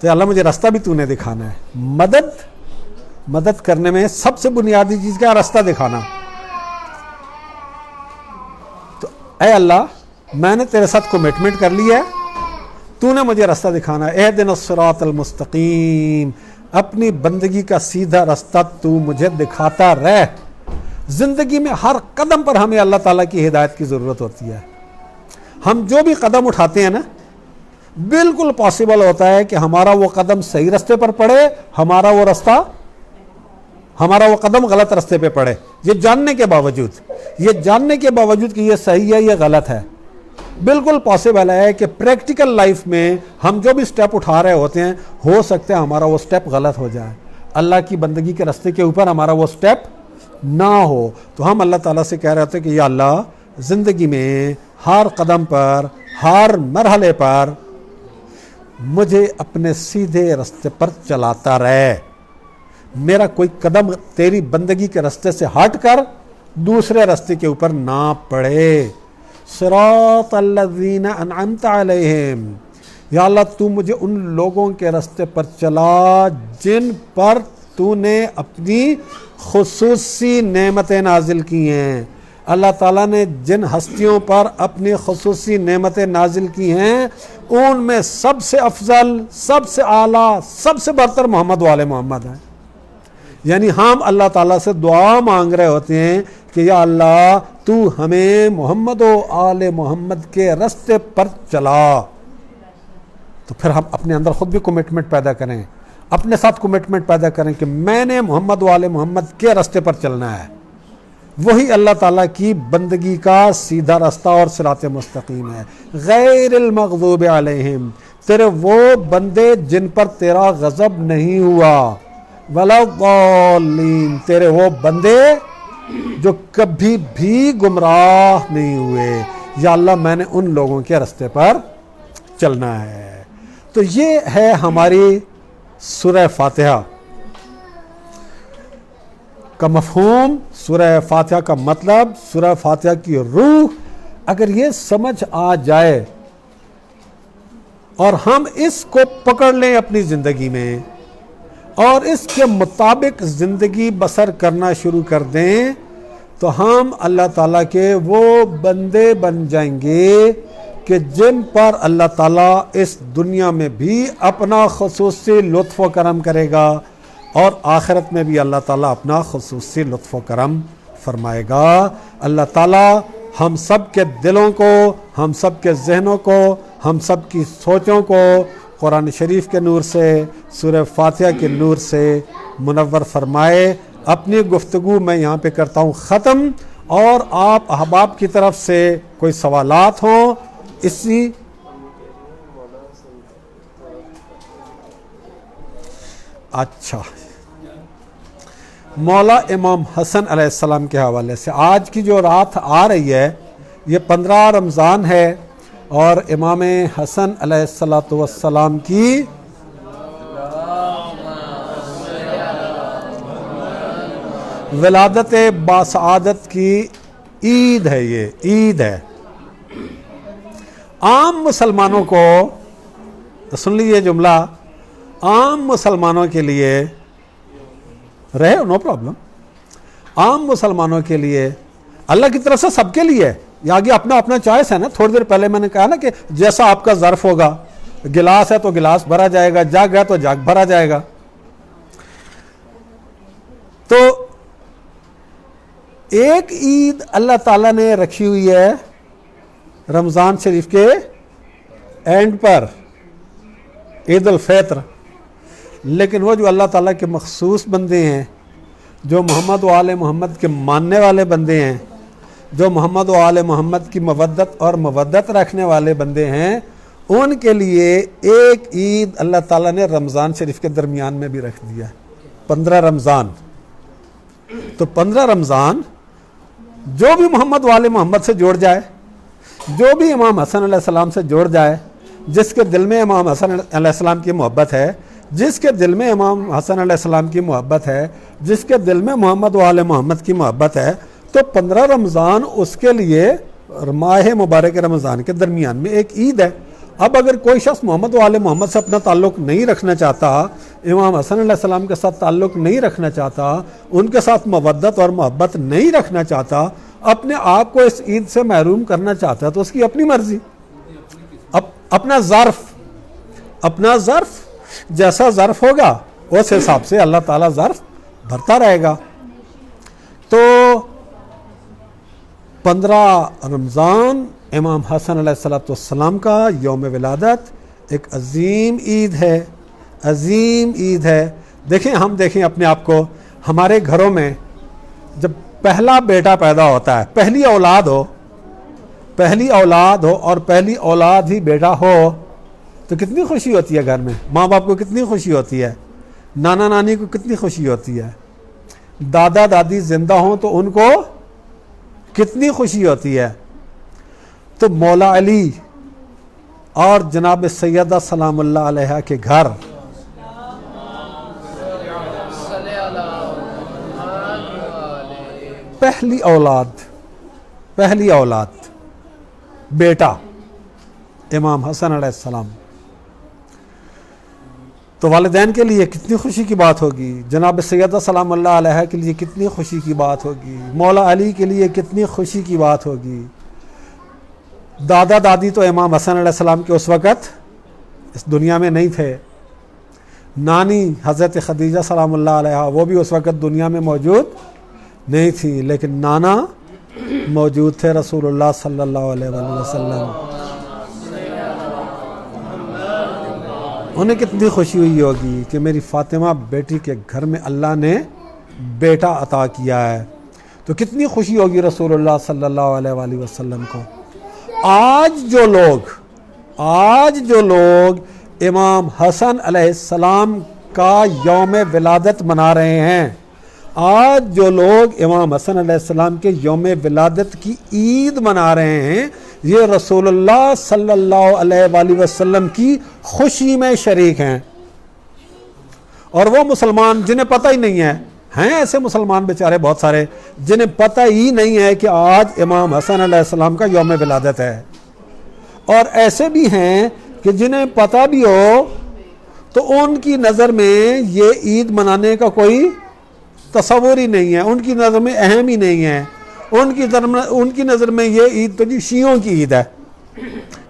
تو اللہ مجھے راستہ بھی تو نے دکھانا ہے. مدد کرنے میں سب سے بنیادی چیز کیا؟ راستہ دکھانا. تو اے اللہ میں نے تیرے ساتھ کمٹمنٹ کر لی ہے, تو نے مجھے راستہ دکھانا ہے. اہدنا الصراط المستقیم, اپنی بندگی کا سیدھا راستہ تو مجھے دکھاتا رہ. زندگی میں ہر قدم پر ہمیں اللہ تعالیٰ کی ہدایت کی ضرورت ہوتی ہے. ہم جو بھی قدم اٹھاتے ہیں نا, بالکل پاسبل ہوتا ہے کہ ہمارا وہ قدم صحیح راستے پر پڑے, ہمارا وہ قدم غلط راستے پہ پڑے. یہ جاننے کے باوجود کہ یہ صحیح ہے یہ غلط ہے, بالکل پاسبل ہے کہ پریکٹیکل لائف میں ہم جو بھی سٹیپ اٹھا رہے ہوتے ہیں, ہو سکتا ہے ہمارا وہ سٹیپ غلط ہو جائے, اللہ کی بندگی کے راستے کے اوپر ہمارا وہ سٹیپ نہ ہو. تو ہم اللہ تعالیٰ سے کہہ رہے ہوتے ہیں کہ یا اللہ زندگی میں ہر قدم پر, ہر مرحلے پر مجھے اپنے سیدھے راستے پر چلاتا رہے. میرا کوئی قدم تیری بندگی کے راستے سے ہٹ کر دوسرے راستے کے اوپر نہ پڑے. صراط الذین انعمت علیہم, یا اللہ تو مجھے ان لوگوں کے راستے پر چلا جن پر تو نے اپنی خصوصی نعمتیں نازل کی ہیں. اللہ تعالیٰ نے جن ہستیوں پر اپنی خصوصی نعمتیں نازل کی ہیں ان میں سب سے افضل, سب سے اعلیٰ, سب سے برتر محمد وآل محمد ہیں. یعنی ہم اللہ تعالیٰ سے دعا مانگ رہے ہوتے ہیں کہ یا اللہ تو ہمیں محمد و آل محمد کے راستے پر چلا. تو پھر ہم اپنے اندر خود بھی کمٹمنٹ پیدا کریں, اپنے ساتھ کمٹمنٹ پیدا کریں کہ میں نے محمد و آل محمد کے راستے پر چلنا ہے. وہی اللہ تعالیٰ کی بندگی کا سیدھا راستہ اور صراط مستقیم ہے. غیر المغضوب علیہم, تیرے وہ بندے جن پر تیرا غضب نہیں ہوا, ولا الضالین, تیرے وہ بندے جو کبھی بھی گمراہ نہیں ہوئے. یا اللہ میں نے ان لوگوں کے راستے پر چلنا ہے. تو یہ ہے ہماری سورہ فاتحہ کا مفہوم, سورہ فاتحہ کا مطلب, سورہ فاتحہ کی روح. اگر یہ سمجھ آ جائے اور ہم اس کو پکڑ لیں اپنی زندگی میں اور اس کے مطابق زندگی بسر کرنا شروع کر دیں, تو ہم اللہ تعالیٰ کے وہ بندے بن جائیں گے کہ جن پر اللہ تعالیٰ اس دنیا میں بھی اپنا خصوصی لطف و کرم کرے گا اور آخرت میں بھی اللہ تعالیٰ اپنا خصوصی لطف و کرم فرمائے گا. اللہ تعالیٰ ہم سب کے دلوں کو, ہم سب کے ذہنوں کو, ہم سب کی سوچوں کو قرآن شریف کے نور سے, سورہ فاتحہ کے نور سے منور فرمائے. اپنی گفتگو میں یہاں پہ کرتا ہوں ختم, اور آپ احباب کی طرف سے کوئی سوالات ہوں اسی اچھا مولا امام حسن علیہ السلام کے حوالے سے آج کی جو رات آ رہی ہے یہ 15 رمضان ہے, اور امام حسن علیہ السلام کی ولادت باسعادت کی عید ہے. یہ عید ہے. عام مسلمانوں کو, سن لیجیے جملہ, عام مسلمانوں کے لیے رہے نو پرابلم, عام مسلمانوں کے لیے اللہ کی طرف سے سب کے لیے, یہ آگے اپنا اپنا چوائس ہے نا. تھوڑی دیر پہلے میں نے کہا نا کہ جیسا آپ کا ظرف ہوگا, گلاس ہے تو گلاس بھرا جائے گا, جاگ ہے تو جاگ بھرا جائے گا. تو ایک عید اللہ تعالیٰ نے رکھی ہوئی ہے رمضان شریف کے اینڈ پر, عید الفطر. لیکن وہ جو اللہ تعالیٰ کے مخصوص بندے ہیں, جو محمد و آل محمد کے ماننے والے بندے ہیں, جو محمد و آل محمد کی مودت رکھنے والے بندے ہیں, ان کے لیے ایک عید اللہ تعالیٰ نے رمضان شریف کے درمیان میں بھی رکھ دیا, 15 رمضان. تو 15 رمضان جو بھی محمد و آل محمد سے جوڑ جائے, جو بھی امام حسن علیہ السلام سے جوڑ جائے, جس کے دل میں امام حسن علیہ السلام کی محبت ہے, جس کے دل میں امام حسن علیہ السلام کی محبت ہے, جس کے دل میں محمد و آل محمد کی محبت ہے, تو 15 رمضان اس کے لیے ماہ مبارک رمضان کے درمیان میں ایک عید ہے. اب اگر کوئی شخص محمد و آل محمد سے اپنا تعلق نہیں رکھنا چاہتا، امام حسن علیہ السلام کے ساتھ تعلق نہیں رکھنا چاہتا، ان کے ساتھ مودت اور محبت نہیں رکھنا چاہتا، اپنے آپ کو اس عید سے محروم کرنا چاہتا ہے، تو اس کی اپنی مرضی، اپنا ظرف جیسا ظرف ہوگا اس حساب سے اللہ تعالیٰ ظرف بھرتا رہے گا۔ تو 15 رمضان امام حسن علیہ السلام کا یوم ولادت ایک عظیم عید ہے۔ دیکھیں اپنے آپ کو، ہمارے گھروں میں جب پہلا بیٹا پیدا ہوتا ہے، پہلی اولاد ہو اور پہلی اولاد ہی بیٹا ہو تو کتنی خوشی ہوتی ہے گھر میں، ماں باپ کو کتنی خوشی ہوتی ہے، نانا نانی کو کتنی خوشی ہوتی ہے، دادا دادی زندہ ہوں تو ان کو کتنی خوشی ہوتی ہے۔ تو مولا علی اور جناب سیدہ سلام اللہ علیہ کے گھر پہلی اولاد بیٹا امام حسن علیہ السلام، تو والدین کے لیے کتنی خوشی کی بات ہوگی، جناب سیدہ سلام اللہ علیہ کے لیے کتنی خوشی کی بات ہوگی، مولا علی کے لیے کتنی خوشی کی بات ہوگی۔ دادا دادی تو امام حسن علیہ السلام کے اس وقت اس دنیا میں نہیں تھے، نانی حضرت خدیجہ سلام اللہ علیہ وہ بھی اس وقت دنیا میں موجود نہیں تھی، لیکن نانا موجود تھے، رسول اللہ صلی اللہ علیہ وآلہ وسلم۔ انہیں کتنی خوشی ہوئی ہوگی کہ میری فاطمہ بیٹی کے گھر میں اللہ نے بیٹا عطا کیا ہے، تو کتنی خوشی ہوگی رسول اللہ صلی اللہ علیہ وآلہ وسلم کو۔ آج جو لوگ امام حسن علیہ السلام کا یوم ولادت منا رہے ہیں، آج جو لوگ امام حسن علیہ السلام کے یوم ولادت کی عید منا رہے ہیں، یہ رسول اللہ صلی اللہ علیہ وآلہ وسلم کی خوشی میں شریک ہیں۔ اور وہ مسلمان جنہیں پتہ ہی نہیں ہے، ہیں ایسے مسلمان بیچارے بہت سارے جنہیں پتہ ہی نہیں ہے کہ آج امام حسن علیہ السلام کا یوم ولادت ہے، اور ایسے بھی ہیں کہ جنہیں پتہ بھی ہو تو ان کی نظر میں یہ عید منانے کا کوئی تصور ہی نہیں ہے، ان کی نظر میں اہم ہی نہیں ہے، ان کی نظر میں یہ عید تو جی شیعوں کی عید ہے،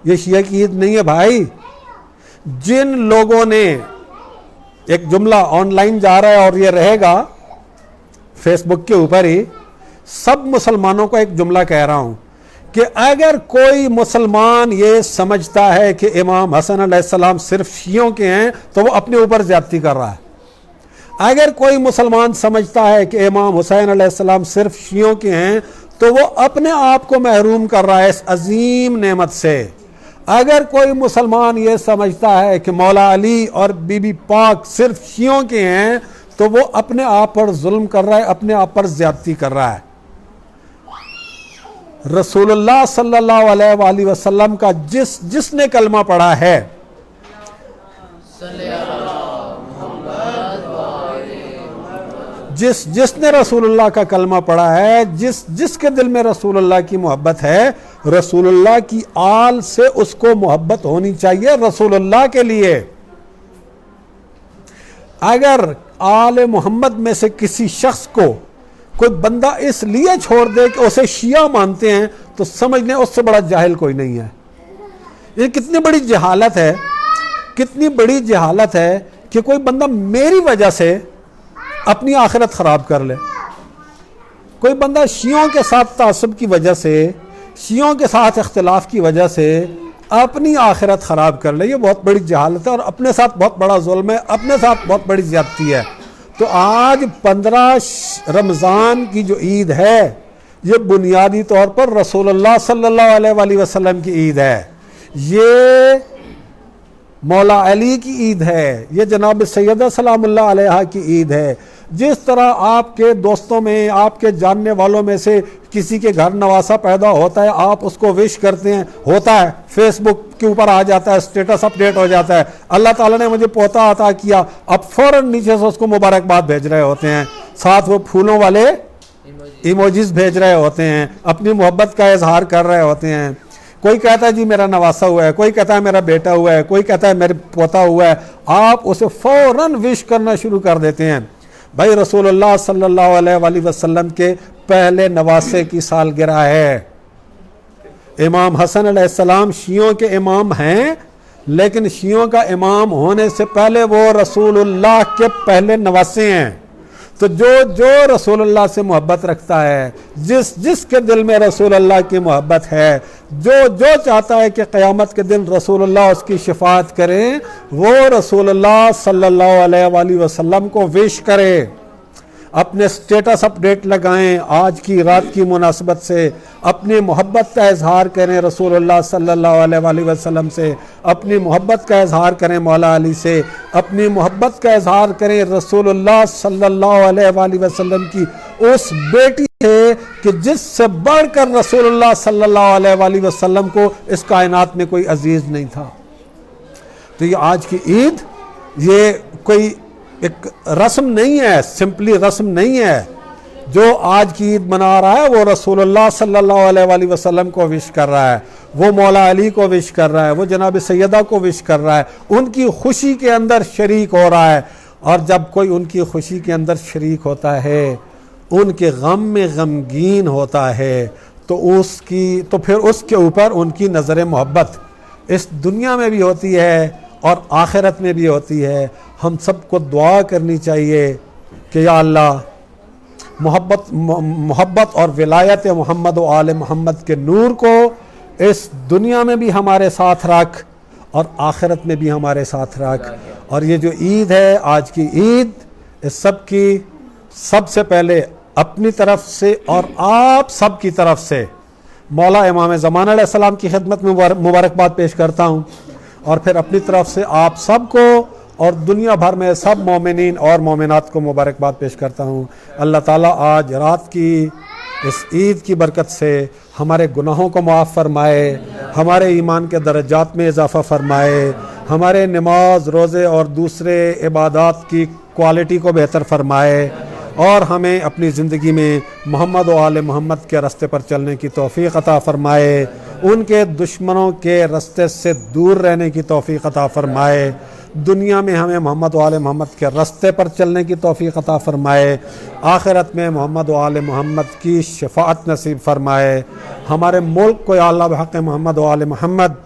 یہ شیعہ کی عید نہیں ہے بھائی۔ جن لوگوں نے، ایک جملہ آن لائن جا رہا ہے اور یہ رہے گا فیس بک کے اوپر ہی، سب مسلمانوں کو ایک جملہ کہہ رہا ہوں کہ اگر کوئی مسلمان یہ سمجھتا ہے کہ امام حسن علیہ السلام صرف شیعوں کے ہیں تو وہ اپنے اوپر زیادتی کر رہا ہے۔ اگر کوئی مسلمان سمجھتا ہے کہ امام حسین علیہ السلام صرف شیعوں کے ہیں تو وہ اپنے آپ کو محروم کر رہا ہے اس عظیم نعمت سے۔ اگر کوئی مسلمان یہ سمجھتا ہے کہ مولا علی اور بی بی پاک صرف شیعوں کے ہیں تو وہ اپنے آپ پر ظلم کر رہا ہے، اپنے آپ پر زیادتی کر رہا ہے۔ رسول اللہ صلی اللہ علیہ وآلہ وسلم کا جس نے کلمہ پڑھا ہے، جس نے رسول اللہ کا کلمہ پڑھا ہے، جس کے دل میں رسول اللہ کی محبت ہے، رسول اللہ کی آل سے اس کو محبت ہونی چاہیے رسول اللہ کے لیے۔ اگر آل محمد میں سے کسی شخص کو کوئی بندہ اس لیے چھوڑ دے کہ اسے شیعہ مانتے ہیں تو سمجھ لیں اس سے بڑا جاہل کوئی نہیں ہے۔ یہ کتنی بڑی جہالت ہے کہ کوئی بندہ میری وجہ سے اپنی آخرت خراب کر لے، کوئی بندہ شیعوں کے ساتھ تعصب کی وجہ سے، شیعوں کے ساتھ اختلاف کی وجہ سے اپنی آخرت خراب کر لے۔ یہ بہت بڑی جہالت ہے اور اپنے ساتھ بہت بڑا ظلم ہے، اپنے ساتھ بہت بڑی زیادتی ہے۔ تو آج 15 رمضان کی جو عید ہے یہ بنیادی طور پر رسول اللہ صلی اللہ علیہ وآلہ وسلم کی عید ہے، یہ مولا علی کی عید ہے، یہ جناب سیدہ سلام اللہ علیہ کی عید ہے۔ جس طرح آپ کے دوستوں میں، آپ کے جاننے والوں میں سے کسی کے گھر نواسا پیدا ہوتا ہے، آپ اس کو وش کرتے ہیں، ہوتا ہے فیس بک کے اوپر آ جاتا ہے، اسٹیٹس اپڈیٹ ہو جاتا ہے، اللہ تعالیٰ نے مجھے پوتا عطا کیا، اب فوراً نیچے سے اس کو مبارکباد بھیج رہے ہوتے ہیں، ساتھ وہ پھولوں والے ایموجیز بھیج رہے ہوتے ہیں، اپنی محبت کا اظہار کر رہے ہوتے ہیں۔ کوئی کہتا ہے جی میرا نواسا ہوا ہے, کوئی کہتا ہے میرا بیٹا ہوا ہے, کوئی کہتا ہے میرے پوتا ہوا ہے, آپ اسے فوراً وش کرنا شروع کر دیتے ہیں. بھائی رسول اللہ صلی اللہ علیہ وآلہ وسلم کے پہلے نواسے کی سالگرہ ہے. امام حسن علیہ السلام شیعوں کے امام ہیں, لیکن شیعوں کا امام ہونے سے پہلے وہ رسول اللہ کے پہلے نواسے ہیں. تو جو رسول اللہ سے محبت رکھتا ہے, جس کے دل میں رسول اللہ کی محبت ہے, جو چاہتا ہے کہ قیامت کے دن رسول اللہ اس کی شفاعت کریں, وہ رسول اللہ صلی اللہ علیہ وآلہ وسلم کو وش کرے, اپنے سٹیٹس اپڈیٹ لگائیں, آج کی رات کی مناسبت سے اپنی محبت کا اظہار کریں رسول اللہ صلی اللہ علیہ وآلہ وسلم سے, اپنی محبت کا اظہار کریں مولا علی سے, اپنی محبت کا اظہار کریں رسول اللہ صلی اللہ علیہ وآلہ وسلم کی اس بیٹی سے کہ جس سے بڑھ کر رسول اللہ صلی اللہ علیہ وآلہ وسلم کو اس کائنات میں کوئی عزیز نہیں تھا. تو یہ آج کی عید یہ کوئی ایک رسم نہیں ہے, سمپلی رسم نہیں ہے. جو آج کی عید منا رہا ہے وہ رسول اللہ صلی اللہ علیہ وآلہ وسلم کو وش کر رہا ہے, وہ مولا علی کو وش کر رہا ہے, وہ جناب سیدہ کو وش کر رہا ہے, ان کی خوشی کے اندر شریک ہو رہا ہے. اور جب کوئی ان کی خوشی کے اندر شریک ہوتا ہے, ان کے غم میں غمگین ہوتا ہے, تو پھر اس کے اوپر ان کی نظر محبت اس دنیا میں بھی ہوتی ہے اور آخرت میں بھی ہوتی ہے. ہم سب کو دعا کرنی چاہیے کہ یا اللہ محبت اور ولایت محمد و آل محمد کے نور کو اس دنیا میں بھی ہمارے ساتھ رکھ اور آخرت میں بھی ہمارے ساتھ رکھ. اور یہ جو عید ہے, آج کی عید, اس سب کی سب سے پہلے اپنی طرف سے اور آپ سب کی طرف سے مولا امام زمان علیہ السلام کی خدمت میں مبارکباد پیش کرتا ہوں, اور پھر اپنی طرف سے آپ سب کو اور دنیا بھر میں سب مومنین اور مومنات کو مبارکباد پیش کرتا ہوں. اللہ تعالیٰ آج رات کی اس عید کی برکت سے ہمارے گناہوں کو معاف فرمائے, ہمارے ایمان کے درجات میں اضافہ فرمائے, ہمارے نماز روزے اور دوسرے عبادات کی کوالٹی کو بہتر فرمائے, اور ہمیں اپنی زندگی میں محمد و آل محمد کے راستے پر چلنے کی توفیق عطا فرمائے, ان کے دشمنوں کے راستے سے دور رہنے کی توفیق عطا فرمائے, دنیا میں ہمیں محمد و آل محمد کے راستے پر چلنے کی توفیق عطا فرمائے, آخرت میں محمد و آل محمد کی شفاعت نصیب فرمائے. ہمارے ملک کو یا اللہ بحق محمد و آل محمد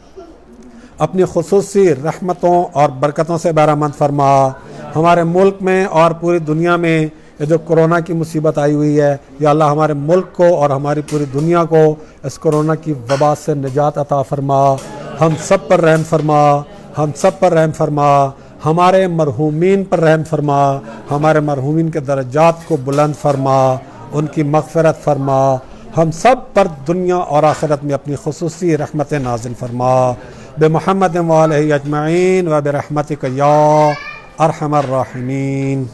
اپنی خصوصی رحمتوں اور برکتوں سے بہرامند فرما. ہمارے ملک میں اور پوری دنیا میں یہ جو کرونا کی مصیبت آئی ہوئی ہے, یا اللہ ہمارے ملک کو اور ہماری پوری دنیا کو اس کرونا کی وبا سے نجات عطا فرما. ہم سب پر رحم فرما, ہم سب پر رحم فرما, ہمارے مرحومین پر رحم فرما, ہمارے مرحومین کے درجات کو بلند فرما, ان کی مغفرت فرما, ہم سب پر دنیا اور آخرت میں اپنی خصوصی رحمت نازل فرما. بمحمد و آلہ اجمعین و برحمتک یا ارحم الراحمین.